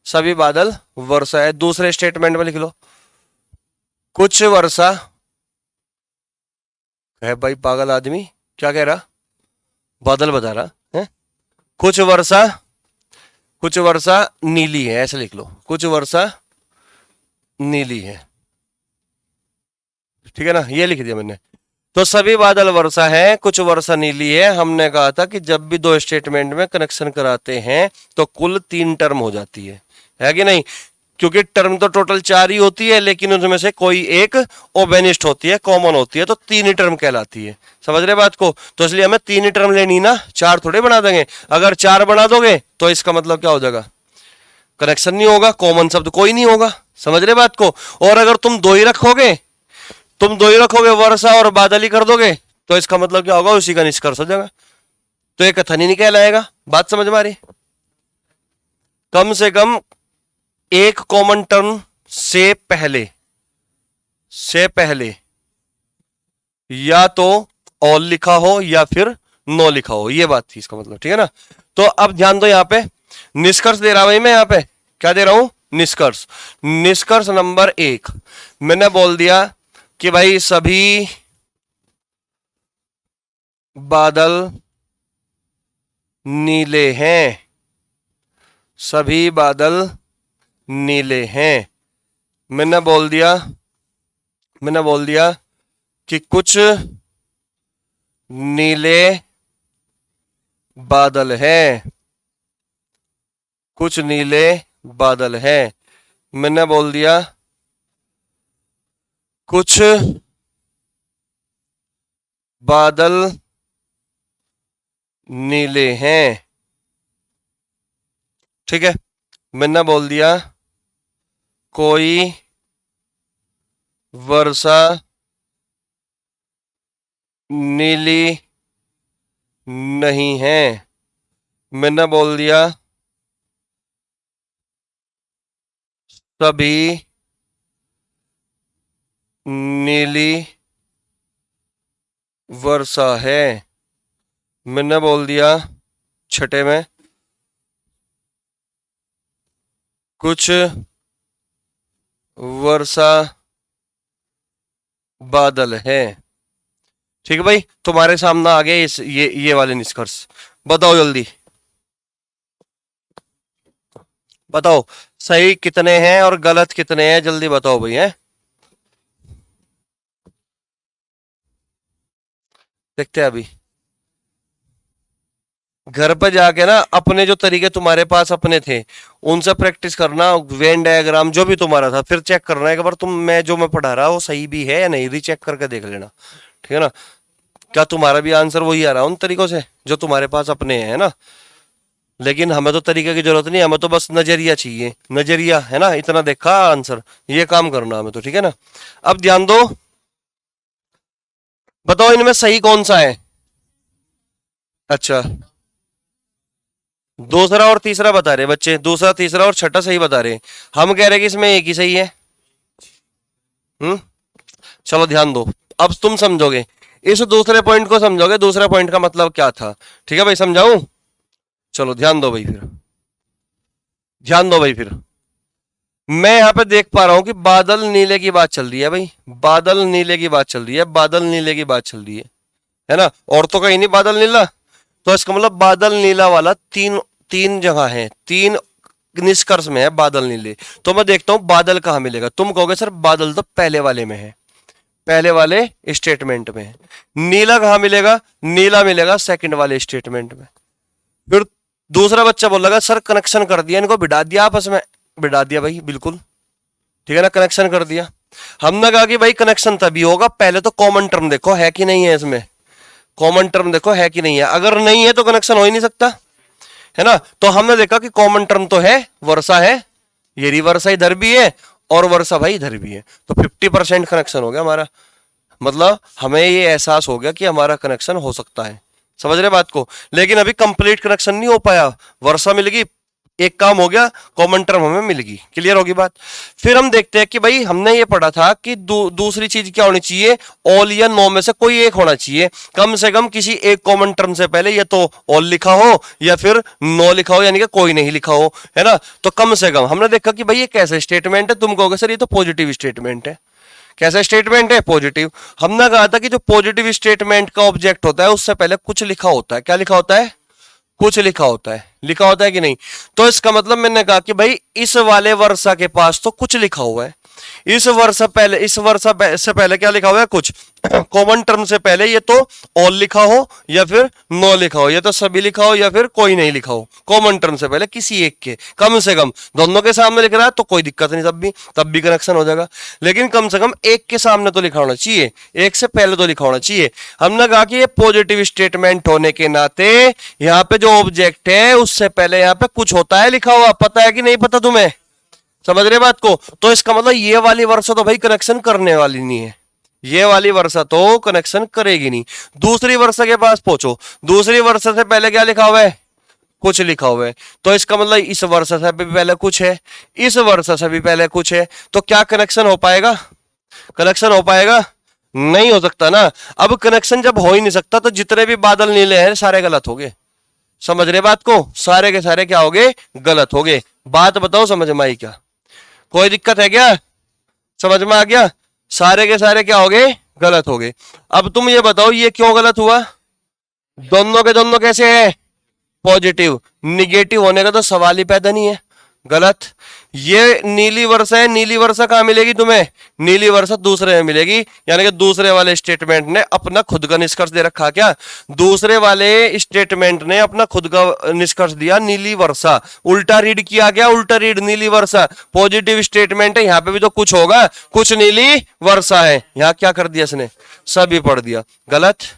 सभी बादल वर्षा है। दूसरे स्टेटमेंट में लिख लो, कुछ वर्षा है। भाई पागल आदमी क्या कह रहा, बादल बता रहा है। कुछ वर्षा, कुछ वर्षा नीली है, ऐसे लिख लो, कुछ वर्षा नीली है। ठीक है ना, ये लिख दिया मैंने। तो सभी बादल वर्षा है, कुछ वर्षा नीली है। हमने कहा था कि जब भी दो स्टेटमेंट में कनेक्शन कराते हैं तो कुल 3 टर्म हो जाती है कि नहीं? क्योंकि टर्म तो टोटल 4 ही होती है, लेकिन उनमें से कोई एक ओबेनिस्ट होती है, कॉमन होती है, तो 3 ही टर्म कहलाती है। समझ रहे बात को? तो इसलिए हमें 3 ही टर्म लेनी ना, 4 थोड़े बना देंगे। अगर 4 बना दोगे तो इसका मतलब क्या हो जाएगा, कनेक्शन नहीं होगा, कॉमन शब्द कोई नहीं होगा। समझ रहे बात को? और अगर तुम 2 ही रखोगे, तुम 2 ही रखोगे, वर्षा और बादल ही कर दोगे, तो इसका मतलब क्या होगा, उसी का निष्कर्ष हो जाएगा। तो ये कथन ही नहीं कहलाएगा। बात समझ में आ रही? कम से कम एक कॉमन टर्म से पहले, से पहले या तो ऑल लिखा हो या फिर नो लिखा हो, ये बात थी इसका मतलब। ठीक है ना। तो अब ध्यान दो, यहां पे निष्कर्ष दे रहा भाई मैं। यहां पे क्या दे रहा हूं, निष्कर्ष। निष्कर्ष नंबर 1 मैंने बोल दिया कि भाई सभी बादल नीले हैं, सभी बादल नीले हैं। मैंने बोल दिया, मैंने बोल दिया कि कुछ नीले बादल हैं, कुछ नीले बादल हैं। मैंने बोल दिया कुछ बादल नीले हैं। ठीक है, मैंने बोल दिया कोई वर्षा नीली नहीं है। मैंने बोल दिया सभी नीली वर्षा है। मैंने बोल दिया छठे में कुछ वर्षा बादल है। ठीक है भाई, तुम्हारे सामने आ गए इस ये वाले निष्कर्ष। बताओ जल्दी, बताओ सही कितने हैं और गलत कितने हैं, जल्दी बताओ भाई। हैं, देखते हैं अभी। घर पर जाके ना अपने जो तरीके तुम्हारे पास अपने थे उनसे प्रैक्टिस करना, वेन डायग्राम जो भी तुम्हारा था, फिर चेक करना एक बार तुम, मैं जो मैं पढ़ा रहा वो सही भी है या नहीं, रीचेक करके देख लेना। ठीक है ना। क्या तुम्हारा भी आंसर वही आ रहा है उन तरीकों से जो तुम्हारे पास अपने हैं, है ना? लेकिन हमें तो तरीके की जरूरत नहीं, हमें तो बस नजरिया चाहिए, नजरिया, है ना? इतना देखा आंसर, ये काम करना हमें तो, ठीक है ना? अब ध्यान दो, बताओ इनमें सही कौन सा है? अच्छा, दूसरा और तीसरा बता रहे बच्चे, दूसरा तीसरा और छठा सही बता रहे। हम कह रहे कि इसमें एक ही सही है। हम्म, चलो ध्यान दो, अब तुम समझोगे, इस दूसरे पॉइंट को समझोगे, दूसरे पॉइंट का मतलब क्या था। ठीक है भाई, समझाऊं? चलो ध्यान दो भाई, फिर ध्यान दो भाई। फिर मैं यहां पे देख पा रहा हूं कि बादल नीले की बात चल रही है भाई, बादल नीले की बात चल रही है, बादल नीले की बात चल रही है ना? और तो कहीं नहीं बादल नीला, तो इसका मतलब बादल नीला वाला तीन तीन जगह है, तीन निष्कर्ष में है बादल नीले। तो मैं देखता हूं बादल कहां मिलेगा। तुम कहोगे सर बादल तो पहले वाले में है, पहले वाले स्टेटमेंट में है। नीला कहां मिलेगा? नीला मिलेगा सेकंड वाले स्टेटमेंट में। फिर दूसरा बच्चा बोल लगा सर कनेक्शन कर दिया, इनको बिठा दिया आपस में। बिठा दिया भाई, बिल्कुल ठीक है ना, कनेक्शन कर दिया। हमने कहा कि भाई कनेक्शन तभी होगा, पहले तो कॉमन टर्म देखो है कि नहीं है इसमें, कॉमन टर्म देखो है कि नहीं है। अगर नहीं है तो कनेक्शन हो ही नहीं सकता, है ना? तो हमने देखा कि कॉमन टर्म तो है, वर्षा है, ये वर्षा इधर भी है और वर्षा भाई इधर भी है, तो 50% कनेक्शन हो गया हमारा। मतलब हमें ये एहसास हो गया कि हमारा कनेक्शन हो सकता है, समझ रहे बात को? लेकिन अभी कंप्लीट कनेक्शन नहीं हो पाया। वर्षा मिल गई, एक काम हो गया, कॉमन टर्म हमें मिल गई, क्लियर होगी बात? फिर हम देखते हैं कि भाई हमने ये पढ़ा था कि दूसरी चीज क्या होनी चाहिए, ऑल या नो में से कोई एक होना चाहिए, कम से कम किसी एक कॉमन टर्म से पहले या तो ऑल लिखा हो या फिर नो लिखा हो, यानी कि कोई नहीं लिखा हो, है ना? तो कम से कम हमने देखा कि भाई ये कैसा स्टेटमेंट है। तुम कहोगे सर ये तो पॉजिटिव स्टेटमेंट है। कैसा स्टेटमेंट है? पॉजिटिव। हमने कहा था कि जो पॉजिटिव स्टेटमेंट का ऑब्जेक्ट होता है उससे पहले कुछ लिखा होता है। क्या लिखा होता है? कुछ लिखा होता है, लिखा होता है कि नहीं? तो इसका मतलब मैंने कहा कि भाई इस वाले वर्षा के पास तो कुछ लिखा हुआ है। इस वर्षा पहले, इस वर्षा से पहले क्या लिखा हुआ है? कुछ। कॉमन टर्म से पहले ये तो ऑल लिखा हो या फिर नो लिखा हो, या तो सभी लिखा हो या फिर कोई नहीं लिखा हो। कॉमन टर्म से पहले किसी एक के, कम से कम दोनों के सामने लिख रहा है तो कोई दिक्कत नहीं, तब भी कनेक्शन हो जाएगा। लेकिन कम से कम एक के सामने तो लिखा होना चाहिए, एक से पहले तो लिखा होना चाहिए। हमने कहा कि ये पॉजिटिव स्टेटमेंट होने के नाते यहाँ पे जो ऑब्जेक्ट है उससे पहले यहाँ पे कुछ होता है लिखा हुआ, पता है कि नहीं पता तुम्हें? समझ रहे बात को? तो इसका मतलब ये वाली वर्षा तो भाई कनेक्शन करने वाली नहीं है, ये वाली वर्षा तो कनेक्शन करेगी नहीं। दूसरी वर्षा के पास पहुंचो, दूसरी वर्षा से पहले क्या लिखा हुआ है? कुछ लिखा हुआ है। तो इसका मतलब इस वर्षा से भी पहले कुछ है, इस वर्षा से भी पहले कुछ है, तो क्या कनेक्शन हो पाएगा? कनेक्शन हो पाएगा? नहीं हो सकता ना। अब कनेक्शन जब हो ही नहीं सकता तो जितने भी बादल नीले हैं सारे गलत हो गए। समझ रहे बात को? सारे के सारे क्या हो गए? गलत हो गए। बात बताओ समझ में आई क्या? कोई दिक्कत है क्या? समझ में आ गया? सारे के सारे क्या हो गए? गलत हो गए। अब तुम ये बताओ ये क्यों गलत हुआ? दोनों के दोनों कैसे है? पॉजिटिव। निगेटिव होने का तो सवाल ही पैदा नहीं है, गलत। ये नीली वर्षा है, नीली वर्षा कहां मिलेगी तुम्हें? नीली वर्षा दूसरे में मिलेगी, यानी कि दूसरे वाले स्टेटमेंट ने अपना खुद का निष्कर्ष दे रखा। क्या दूसरे वाले स्टेटमेंट ने अपना खुद का निष्कर्ष दिया नीली वर्षा, उल्टा रीड किया गया, उल्टा रीड नीली वर्षा। पॉजिटिव स्टेटमेंट है, यहां पे भी तो कुछ होगा, कुछ नीली वर्षा है, यहां क्या कर दिया इसने? सभी पढ़ दिया, गलत।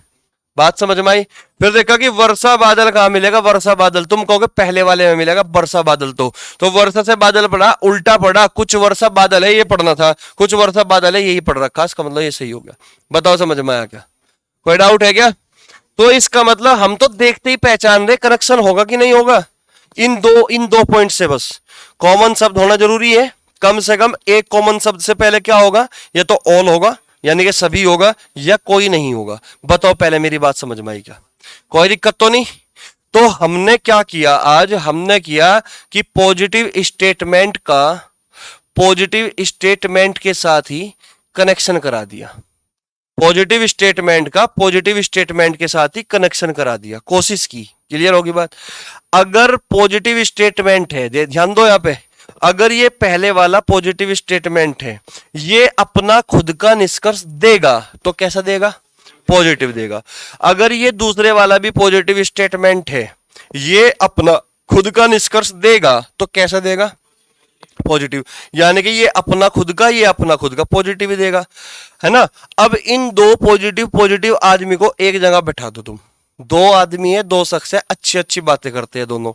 बात समझ में आई? फिर देखा कि वर्षा बादल कहां मिलेगा? वर्षा बादल तुम कहोगे पहले वाले में मिलेगा वर्षा बादल, तो वर्षा से बादल पढ़ा, उल्टा पढ़ा, कुछ वर्षा बादल है ये पढ़ना था, कुछ वर्षा बादल है यही पढ़ रखा, इसका मतलब ये सही हो गया। बताओ समझ में आया क्या? कोई डाउट है क्या? तो इसका मतलब हम तो देखते ही पहचान रहे कनेक्शन होगा कि नहीं होगा। इन दो पॉइंट से बस कॉमन शब्द होना जरूरी है, कम से कम एक कॉमन शब्द से पहले क्या होगा? या तो ऑल होगा यानी कि सभी होगा, या कोई नहीं होगा। बताओ पहले मेरी बात समझ में आई क्या? कोई दिक्कत तो नहीं? तो हमने क्या किया आज? हमने किया कि पॉजिटिव स्टेटमेंट का पॉजिटिव स्टेटमेंट के साथ ही कनेक्शन करा दिया, पॉजिटिव स्टेटमेंट का पॉजिटिव स्टेटमेंट के साथ ही कनेक्शन करा दिया, कोशिश की। क्लियर होगी बात? अगर पॉजिटिव स्टेटमेंट है, ध्यान दो यहां पे, अगर ये पहले वाला पॉजिटिव स्टेटमेंट है, ये अपना खुद का निष्कर्ष देगा तो कैसा देगा? पॉजिटिव देगा। अगर ये दूसरे वाला भी पॉजिटिव स्टेटमेंट है, ये अपना खुद का निष्कर्ष देगा तो कैसा देगा? पॉजिटिव, यानी कि ये अपना खुद का, ये अपना खुद का पॉजिटिव ही देगा, है ना। अब इन दो पॉजिटिव पॉजिटिव आदमी को एक जगह बैठा दो तुम, दो आदमी है, दो शख्स है, अच्छी अच्छी बातें करते हैं दोनों,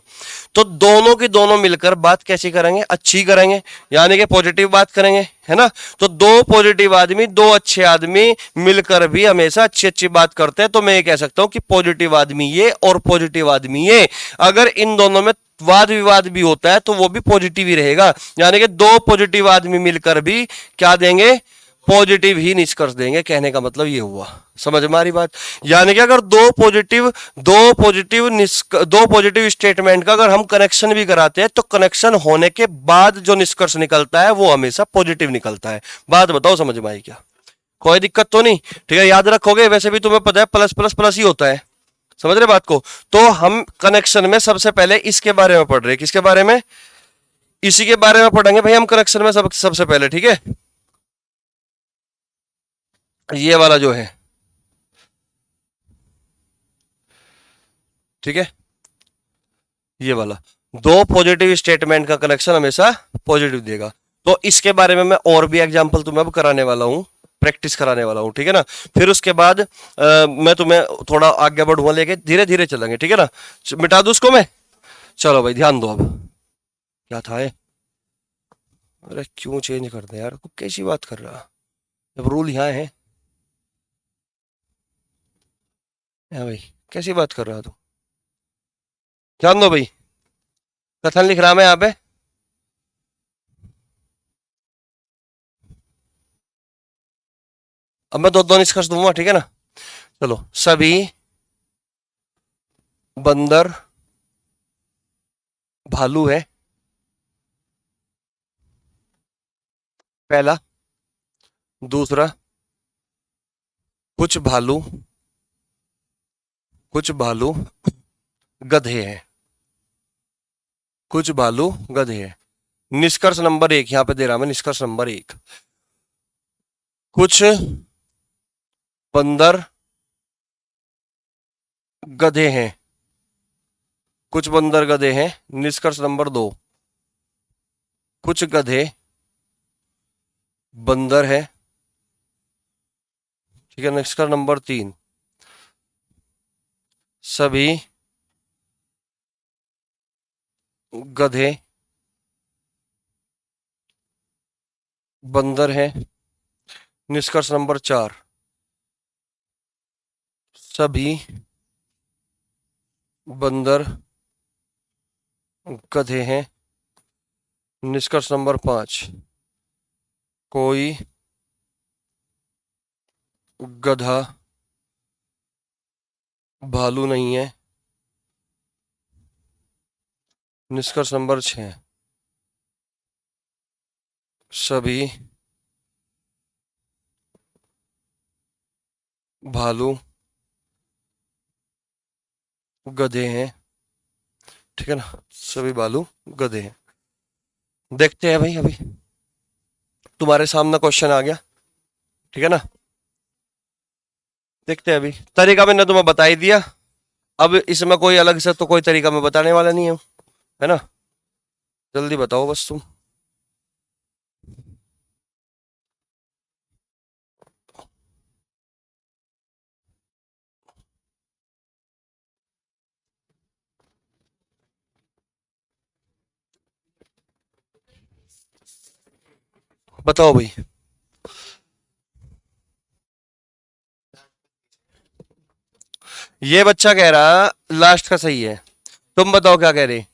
तो दोनों की दोनों मिलकर बात कैसी करेंगे, अच्छी करेंगे, यानी कि पॉजिटिव बात करेंगे, है ना। तो दो पॉजिटिव आदमी, दो अच्छे आदमी मिलकर भी हमेशा अच्छी अच्छी बात करते हैं, तो मैं ये कह सकता हूं कि पॉजिटिव आदमी ये और पॉजिटिव आदमी ये, अगर इन दोनों में वाद विवाद भी होता है तो वो भी पॉजिटिव ही रहेगा, यानी कि दो पॉजिटिव आदमी मिलकर भी क्या देंगे, पॉजिटिव ही निष्कर्ष देंगे। कहने का मतलब ये हुआ, समझ में आ रही बात। यानी कि अगर दो पॉजिटिव स्टेटमेंट का अगर हम कनेक्शन भी कराते हैं तो कनेक्शन होने के बाद जो निष्कर्ष निकलता है वो हमेशा पॉजिटिव निकलता है। बात बताओ समझ में आई क्या, कोई दिक्कत तो नहीं, ठीक है, याद रखोगे। वैसे भी तुम्हें पता है प्लस प्लस प्लस ही होता है, समझ रहे बात को। तो हम कनेक्शन में सबसे पहले इसके बारे में पढ़ रहे हैं, किसके बारे में, इसी के बारे में पढ़ेंगे भाई हम कनेक्शन में सबसे पहले, ठीक है। ये वाला जो है, ठीक है, ये वाला दो पॉजिटिव स्टेटमेंट का कनेक्शन हमेशा पॉजिटिव देगा। तो इसके बारे में मैं और भी एग्जांपल तुम्हें अब कराने वाला हूं, प्रैक्टिस कराने वाला हूं, ठीक है ना। फिर उसके बाद मैं तुम्हें थोड़ा आगे बढ़ूंगा, लेके धीरे धीरे चलेंगे, ठीक है ना। मिटा दूं उसको मैं, चलो भाई ध्यान दो। अब क्या था ये, अरे क्यों चेंज कर दे यार, कैसी बात कर रहा, जब रूल यहाँ है। भाई कैसी बात कर रहा तू, ध्यान दो भाई, कथन लिख रहा मैं यहाँ पे। अब मैं दो दो निष्कर्ष दूंगा, ठीक है ना। चलो, सभी बंदर भालू है, पहला। दूसरा, कुछ भालू गधे हैं, कुछ भालू गधे हैं। निष्कर्ष नंबर 1 यहां पे दे रहा मैं, निष्कर्ष नंबर 1, कुछ बंदर गधे हैं, कुछ बंदर गधे हैं। निष्कर्ष नंबर 2, कुछ गधे बंदर है, ठीक है। निष्कर्ष नंबर 3, सभी गधे बंदर है। निष्कर्ष नंबर 4, सभी बंदर गधे हैं। निष्कर्ष नंबर 5, कोई गधा भालू नहीं है। निष्कर्ष नंबर 6, सभी भालू गधे हैं, ठीक है ना, सभी भालू गधे हैं। देखते हैं भाई, अभी तुम्हारे सामने क्वेश्चन आ गया, ठीक है ना। देखते हैं, अभी तरीका मैंने तुम्हें बता ही दिया, अब इसमें कोई अलग से तो कोई तरीका मैं बताने वाला नहीं हूं, है ना। जल्दी बताओ बस तुम, बताओ भाई। ये बच्चा कह रहा लास्ट का सही है, तुम बताओ क्या कह रहे।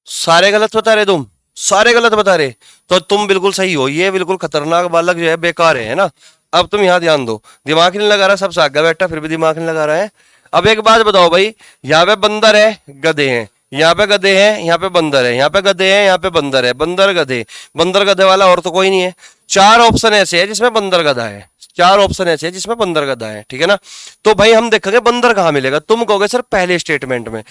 सारे गलत बता रहे तुम, सारे गलत बता रहे, तो तुम बिल्कुल सही हो। ये बिल्कुल खतरनाक बालक जो है बेकार है ना। अब तुम यहाँ ध्यान दो, दिमाग नहीं लगा रहा, सबसे आगे बैठा फिर भी दिमाग नहीं लगा रहा है। अब एक बात बताओ भाई, यहाँ पे बंदर है गधे हैं, यहाँ पे गधे हैं, यहाँ पे बंदर है, यहाँ पे गधे हैं, यहाँ पे बंदर है, बंदर गधे वाला और तो कोई नहीं है। 4 ऑप्शन ऐसे है जिसमें बंदर गधा है, 4 ऑप्शन ऐसे है जिसमें बंदर गधा है, ठीक है ना। तो भाई हम देखेंगे बंदर कहाँ मिलेगा, तुम कहोगे सर पहले स्टेटमेंट में,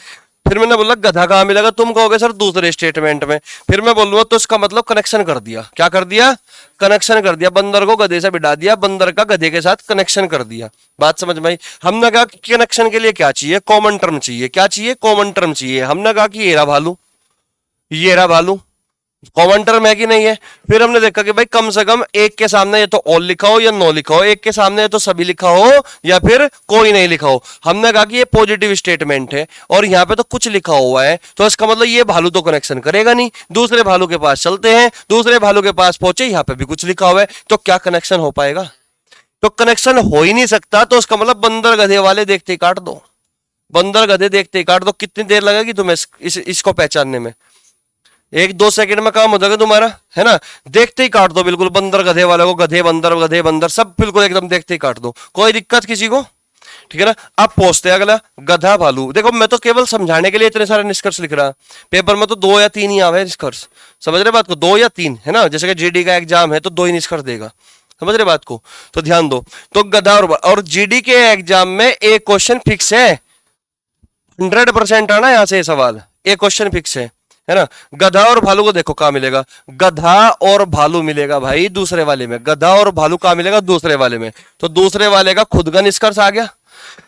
फिर मैंने बोला गधा कहां मिलेगा, तुम कहोगे सर दूसरे स्टेटमेंट में, फिर मैं बोलूंगा तो इसका मतलब कनेक्शन कर दिया। क्या कर दिया, कनेक्शन कर दिया, बंदर को गधे से बिठा दिया, बंदर का गधे के साथ कनेक्शन कर दिया। बात समझ में आई। हमने कहा कि कनेक्शन के लिए क्या चाहिए, कॉमन टर्म चाहिए। क्या चाहिए, कॉमन टर्म चाहिए। हमने कहा कि ये रहा भालू, ये रहा भालू, कॉमन टर्म है कि नहीं है। फिर हमने देखा कि भाई कम से कम एक के सामने या तो ऑल लिखा हो या नो लिखा हो, एक के सामने या तो सभी लिखा हो या फिर कोई नहीं लिखा हो। हमने कहा कि ये पॉजिटिव स्टेटमेंट है और यहाँ पे तो कुछ लिखा हुआ है, तो इसका मतलब ये भालू तो कनेक्शन करेगा नहीं। दूसरे भालू के पास चलते हैं, दूसरे भालू के पास पहुंचे, यहाँ पे भी कुछ लिखा हुआ है, तो क्या कनेक्शन हो पाएगा? तो कनेक्शन हो ही नहीं सकता। तो उसका मतलब बंदर गधे वाले देखते ही काट दो, बंदर गधे देखते ही काट दो। कितनी देर लगेगी तुम्हें इसको पहचानने में? 1-2 सेकंड में काम हो जाएगा तुम्हारा, है ना। देखते ही काट दो बिल्कुल, बंदर गधे वाले को, गधे बंदर सब बिल्कुल एकदम देखते ही काट दो, कोई दिक्कत किसी को, ठीक है ना। अब पोस्ते अगला गधा भालू। देखो मैं तो केवल समझाने के लिए इतने सारे निष्कर्ष लिख रहा, पेपर में तो 2 या 3 ही आवे निष्कर्ष, समझ रहे बात को, 2 या 3, है ना। जैसे कि जीडी का एग्जाम है तो 2 ही निष्कर्ष देगा, समझ रहे बात को, तो ध्यान दो। तो गधा और जीडी के एग्जाम में एक क्वेश्चन फिक्स है, 100% आना यहां से ये सवाल, एक क्वेश्चन फिक्स है ना। गधा और भालू को देखो कहां मिलेगा, गधा और भालू मिलेगा भाई दूसरे वाले में, गधा और भालू कहां मिलेगा, दूसरे वाले में। तो दूसरे वाले का खुद का निष्कर्ष आ गया।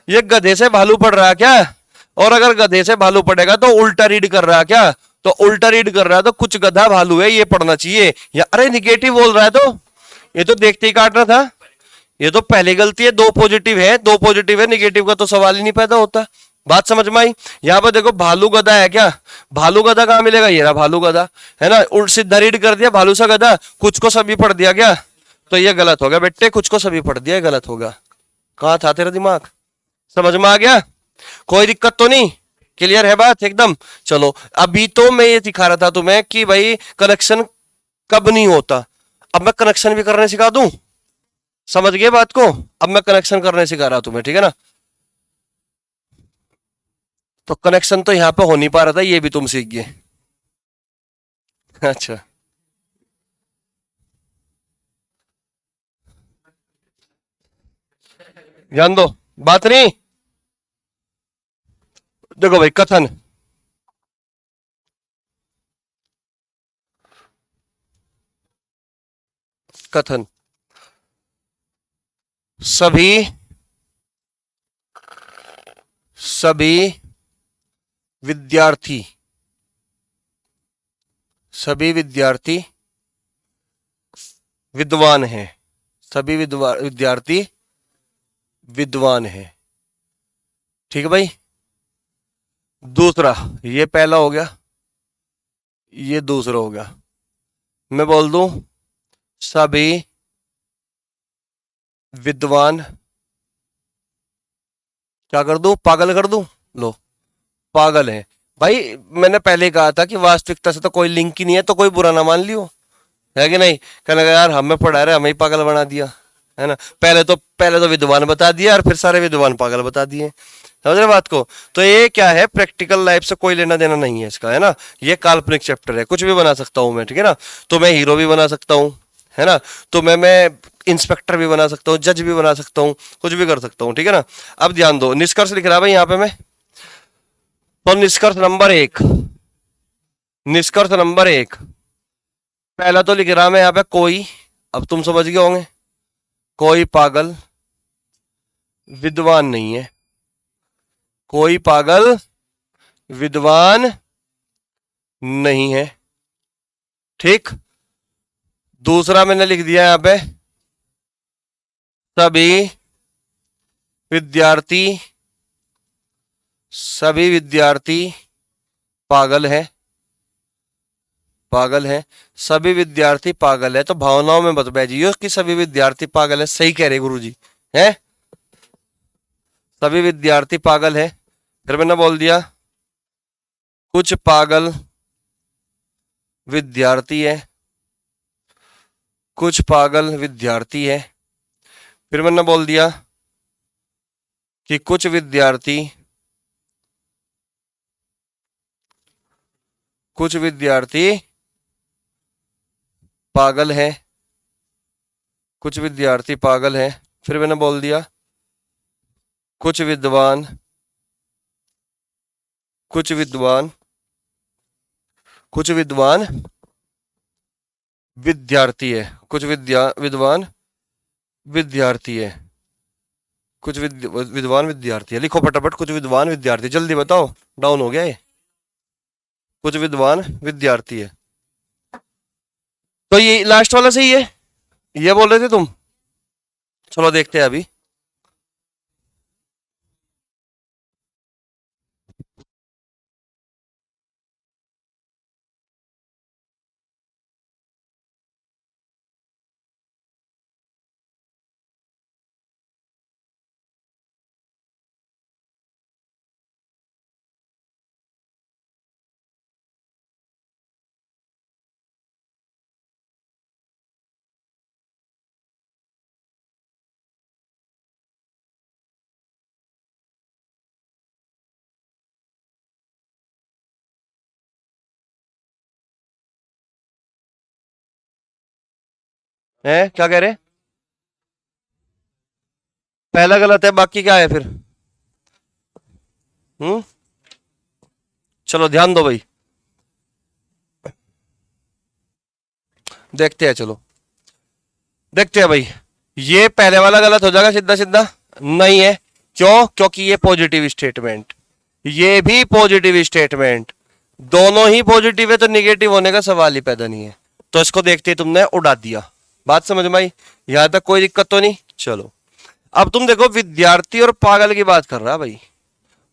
ये गधे से भालू पढ़ रहा है क्या? और अगर गधे से भालू पढ़ेगा तो उल्टा रीड कर रहा है क्या? तो उल्टा रीड कर रहा है, तो कुछ गधा भालू है ये पढ़ना चाहिए। या अरे निगेटिव बोल रहा है, तो ये तो देखते ही काटना था। ये तो पहली गलती है, 2 पॉजिटिव है, 2 पॉजिटिव है, निगेटिव का तो सवाल ही नहीं पैदा होता। बात समझ में आई? यहां पर देखो भालू गधा है क्या, भालू गधा कहां मिलेगा, ये रहा भालू गधा, है ना। उल्ट सीधा रीड कर दिया, भालू सा गधा, कुछ को सभी पढ़ दिया क्या, तो ये गलत हो गया बेटे, कुछ को सभी पढ़ दिया, गलत होगा। कहां था तेरा दिमाग? समझ में आ गया? कोई दिक्कत तो नहीं? क्लियर है बात एकदम? चलो अभी तो मैं ये दिखा रहा था तुम्हें कि भाई कनेक्शन कब नहीं होता, अब मैं कनेक्शन भी करने सिखा दूं। समझ गए बात को? अब मैं कनेक्शन करने सिखा रहा हूं तुम्हें, ठीक है ना। तो कनेक्शन तो यहां पे हो नहीं पा रहा था, ये भी तुम सीख गए। अच्छा ध्यान दो, बात नहीं। देखो भाई कथन, कथन सभी सभी विद्यार्थी, सभी विद्यार्थी विद्वान हैं, सभी विद्यार्थी विद्वान हैं, ठीक है भाई। दूसरा, ये पहला हो गया, ये दूसरा हो गया। मैं बोल दूं सभी विद्वान, क्या कर दूं, पागल कर दूं, लो पागल है भाई। मैंने पहले कहा था कि वास्तविकता से तो कोई लिंक ही नहीं है, तो कोई बुरा ना मान लियो, है कि नहीं। कहने लगा यार हमें पढ़ा रहे, हमें ही पागल बना दिया, है ना। पहले तो विद्वान बता दिया और फिर सारे विद्वान पागल बता दिए, समझ रहे बात को। तो ये क्या है, प्रैक्टिकल लाइफ से कोई लेना देना नहीं है इसका, है ना। ये काल्पनिक चैप्टर है, कुछ भी बना सकता हूं मैं, ठीक है ना। तो मैं हीरो भी बना सकता हूं, है ना। तो मैं इंस्पेक्टर भी बना सकता हूँ, जज भी बना सकता हूँ, कुछ भी कर सकता हूँ, ठीक है ना। अब ध्यान दो, निष्कर्ष लिख रहा भाई यहाँ पे मैं। तो निष्कर्ष नंबर 1, निष्कर्ष नंबर 1 पहला तो लिख रहा मैं यहाँ पे कोई, अब तुम समझ गए होंगे, कोई पागल विद्वान नहीं है, कोई पागल विद्वान नहीं है, ठीक। दूसरा मैंने लिख दिया यहां पे सभी विद्यार्थी, सभी विद्यार्थी पागल है, पागल है, सभी विद्यार्थी पागल है। तो भावनाओं में मत बैठिए कि सभी विद्यार्थी पागल है, सही कह रहे गुरुजी, है सभी विद्यार्थी पागल है। फिर मैंने बोल दिया कुछ पागल विद्यार्थी है, कुछ पागल विद्यार्थी है। फिर मैंने बोल दिया कि कुछ विद्यार्थी, कुछ विद्यार्थी पागल है, कुछ विद्यार्थी पागल है। फिर मैंने बोल दिया कुछ विद्वान, कुछ विद्वान, कुछ विद्वान विद्यार्थी है, कुछ विद्वान विद्यार्थी है, कुछ विद्वान विद्यार्थी है। लिखो फटाफट, कुछ विद्वान विद्यार्थी, जल्दी बताओ, डाउन हो गया ये। कुछ विद्वान विद्यार्थी है, तो ये लास्ट वाला सही है, ये बोल रहे थे तुम। चलो देखते हैं अभी। है क्या कह रहे? पहला गलत है, बाकी क्या है फिर? हम्म। चलो ध्यान दो भाई, देखते हैं। चलो देखते हैं भाई। ये पहले वाला गलत हो जाएगा सीधा सीधा, नहीं है। क्यों? क्योंकि ये पॉजिटिव स्टेटमेंट, ये भी पॉजिटिव स्टेटमेंट, दोनों ही पॉजिटिव है, तो निगेटिव होने का सवाल ही पैदा नहीं है। तो इसको देखते ही तुमने उड़ा दिया। बात समझ में आई? यहां तक कोई दिक्कत तो नहीं? चलो अब तुम देखो, विद्यार्थी और पागल की बात कर रहा है भाई।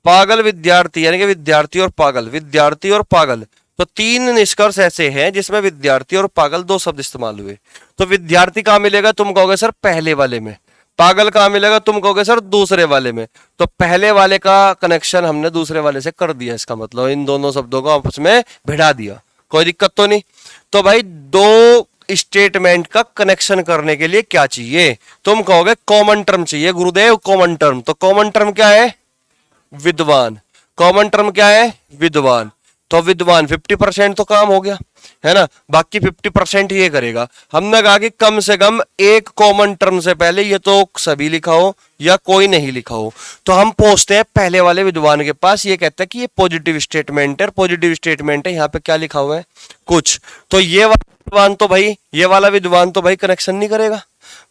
पागल विद्यार्थी, यानी कि विद्यार्थी और पागल, विद्यार्थी और पागल। तो तीन निष्कर्ष ऐसे हैं जिसमें विद्यार्थी और पागल दो शब्द इस्तेमाल हुए। तो विद्यार्थी कहां मिलेगा? तुम कहोगे सर पहले वाले में। पागल कहां मिलेगा? तुम कहोगे सर दूसरे वाले में। तो पहले वाले का कनेक्शन हमने दूसरे वाले से कर दिया, इसका मतलब इन दोनों शब्दों को आपस में भिड़ा दिया। कोई दिक्कत तो नहीं? तो भाई दो स्टेटमेंट का कनेक्शन करने के लिए क्या चाहिए? तुम कहोगे कॉमन टर्म चाहिए गुरुदेव, कॉमन टर्म। तो कॉमन टर्म क्या है? विद्वान। कॉमन टर्म क्या है? विद्वान। तो विद्वान 50% तो काम हो गया, है ना। बाकी 50% ये करेगा। हमने कहा कि कम से कम एक कॉमन टर्म से पहले ये तो सभी लिखा हो या कोई नहीं लिखा हो। तो हम पहुंचते हैं पहले वाले विद्वान के पास। ये कहता है कि ये पॉजिटिव स्टेटमेंट है, पॉजिटिव स्टेटमेंट है। यहाँ पे क्या लिखा हुआ है? कुछ। तो ये वाला विद्वान तो भाई, ये वाला विद्वान तो भाई कनेक्शन नहीं करेगा।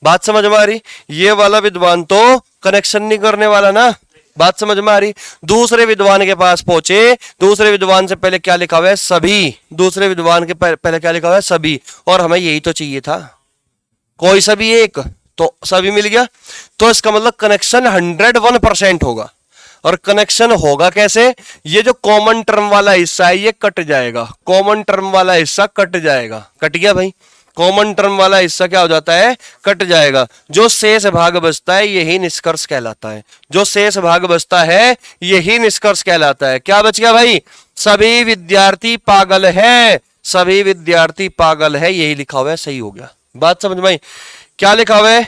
बात समझ में आ रही? ये वाला विद्वान तो कनेक्शन नहीं करने वाला ना। बात समझ में आ रही? दूसरे विद्वान के पास पहुंचे, दूसरे विद्वान से पहले क्या लिखा हुआ है? सभी। दूसरे विद्वान के पहले क्या लिखा हुआ है? सभी। और हमें यही तो चाहिए था, कोई सभी एक, तो सभी मिल गया। तो इसका मतलब कनेक्शन 101% होगा। और कनेक्शन होगा कैसे? ये जो कॉमन टर्म वाला हिस्सा है ये कट जाएगा, कॉमन टर्म वाला हिस्सा कट जाएगा। कट गया भाई, कॉमन टर्म वाला हिस्सा क्या हो जाता है? कट जाएगा। जो शेष भाग बचता है यही निष्कर्ष कहलाता है। जो शेष भाग बचता है यही निष्कर्ष कहलाता है। क्या बच गया भाई? सभी विद्यार्थी पागल है, सभी विद्यार्थी पागल है, यही लिखा हुआ है। सही हो गया। बात समझ में आई? क्या लिखा हुआ है?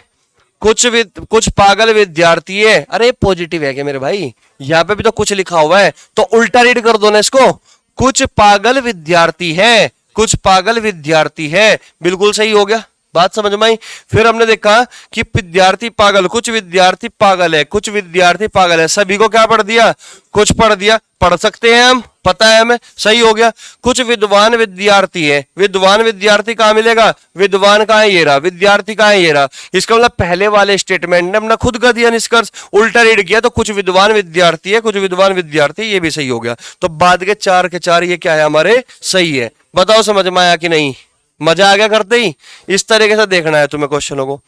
कुछ पागल विद्यार्थी है। अरे पॉजिटिव है क्या मेरे भाई? यहां पे भी तो कुछ लिखा हुआ है, तो उल्टा रीड कर दो ना इसको। कुछ पागल विद्यार्थी है, कुछ पागल विद्यार्थी है, बिल्कुल सही हो गया। बात समझ में आई? फिर हमने देखा कि विद्यार्थी पागल, कुछ विद्यार्थी पागल है, कुछ विद्यार्थी पागल है, सभी को क्या पढ़ दिया? कुछ पढ़ दिया। पढ़ सकते हैं हम, पता है हमें, सही हो गया। कुछ विद्वान विद्यार्थी है, विद्वान विद्यार्थी कहां मिलेगा? विद्वान कहां है? ये रहा। विद्यार्थी कहां है? ये रहा। इसका मतलब पहले वाले स्टेटमेंट ने अपना खुद का दिया निष्कर्ष, उल्टा रीड किया। तो कुछ विद्वान विद्यार्थी है, कुछ विद्वान विद्यार्थी, ये भी सही हो गया। तो बाद के चार ये क्या है? हमारे सही है। बताओ समझ में आया कि नहीं? मजा आ गया करते ही? इस तरीके से देखना है तुम्हें क्वेश्चनों को,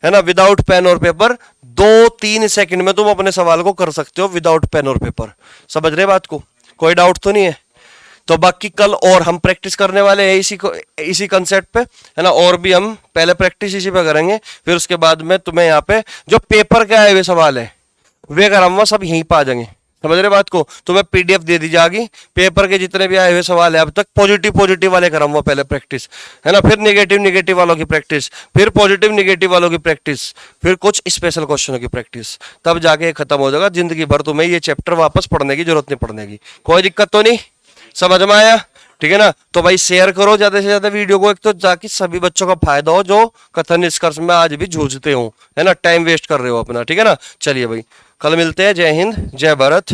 है ना। विदाउट पेन और पेपर 2-3 सेकंड में तुम अपने सवाल को कर सकते हो, विदाउट पेन और पेपर। समझ रहे बात को? कोई डाउट तो नहीं है? तो बाकी कल और हम प्रैक्टिस करने वाले हैं इसी कंसेप्ट पे, है ना। और भी हम पहले प्रैक्टिस इसी पे करेंगे, फिर उसके बाद में तुम्हें यहाँ पे जो पेपर के आए हुए सवाल है वे कराऊंगा, सब यहीं पे आ जाएंगे। समझ रहे बात को? तुम्हें पीडीएफ दे दी जाएगी, पेपर के जितने भी आए हुए सवाल है अब तक, पॉजिटिव वाले कराऊंगा पहले प्रैक्टिस, है ना। फिर नेगेटिव वालों की प्रैक्टिस, फिर पॉजिटिव नेगेटिव वालों की प्रैक्टिस, फिर कुछ स्पेशल क्वेश्चनों की प्रैक्टिस। तब जाके खत्म हो जाएगा। जिंदगी भर तुम्हें ये चैप्टर वापस पढ़ने की जरूरत नहीं पड़ने की। कोई दिक्कत तो नहीं? समझ में आया? ठीक है ना। तो भाई शेयर करो ज्यादा से ज्यादा वीडियो को, एक तो ताकि सभी बच्चों का फायदा हो जो कथन निष्कर्ष में आज भी जूझते हो, है ना, टाइम वेस्ट कर रहे हो अपना। ठीक है ना। चलिए भाई, कल मिलते हैं। जय हिंद, जय भारत।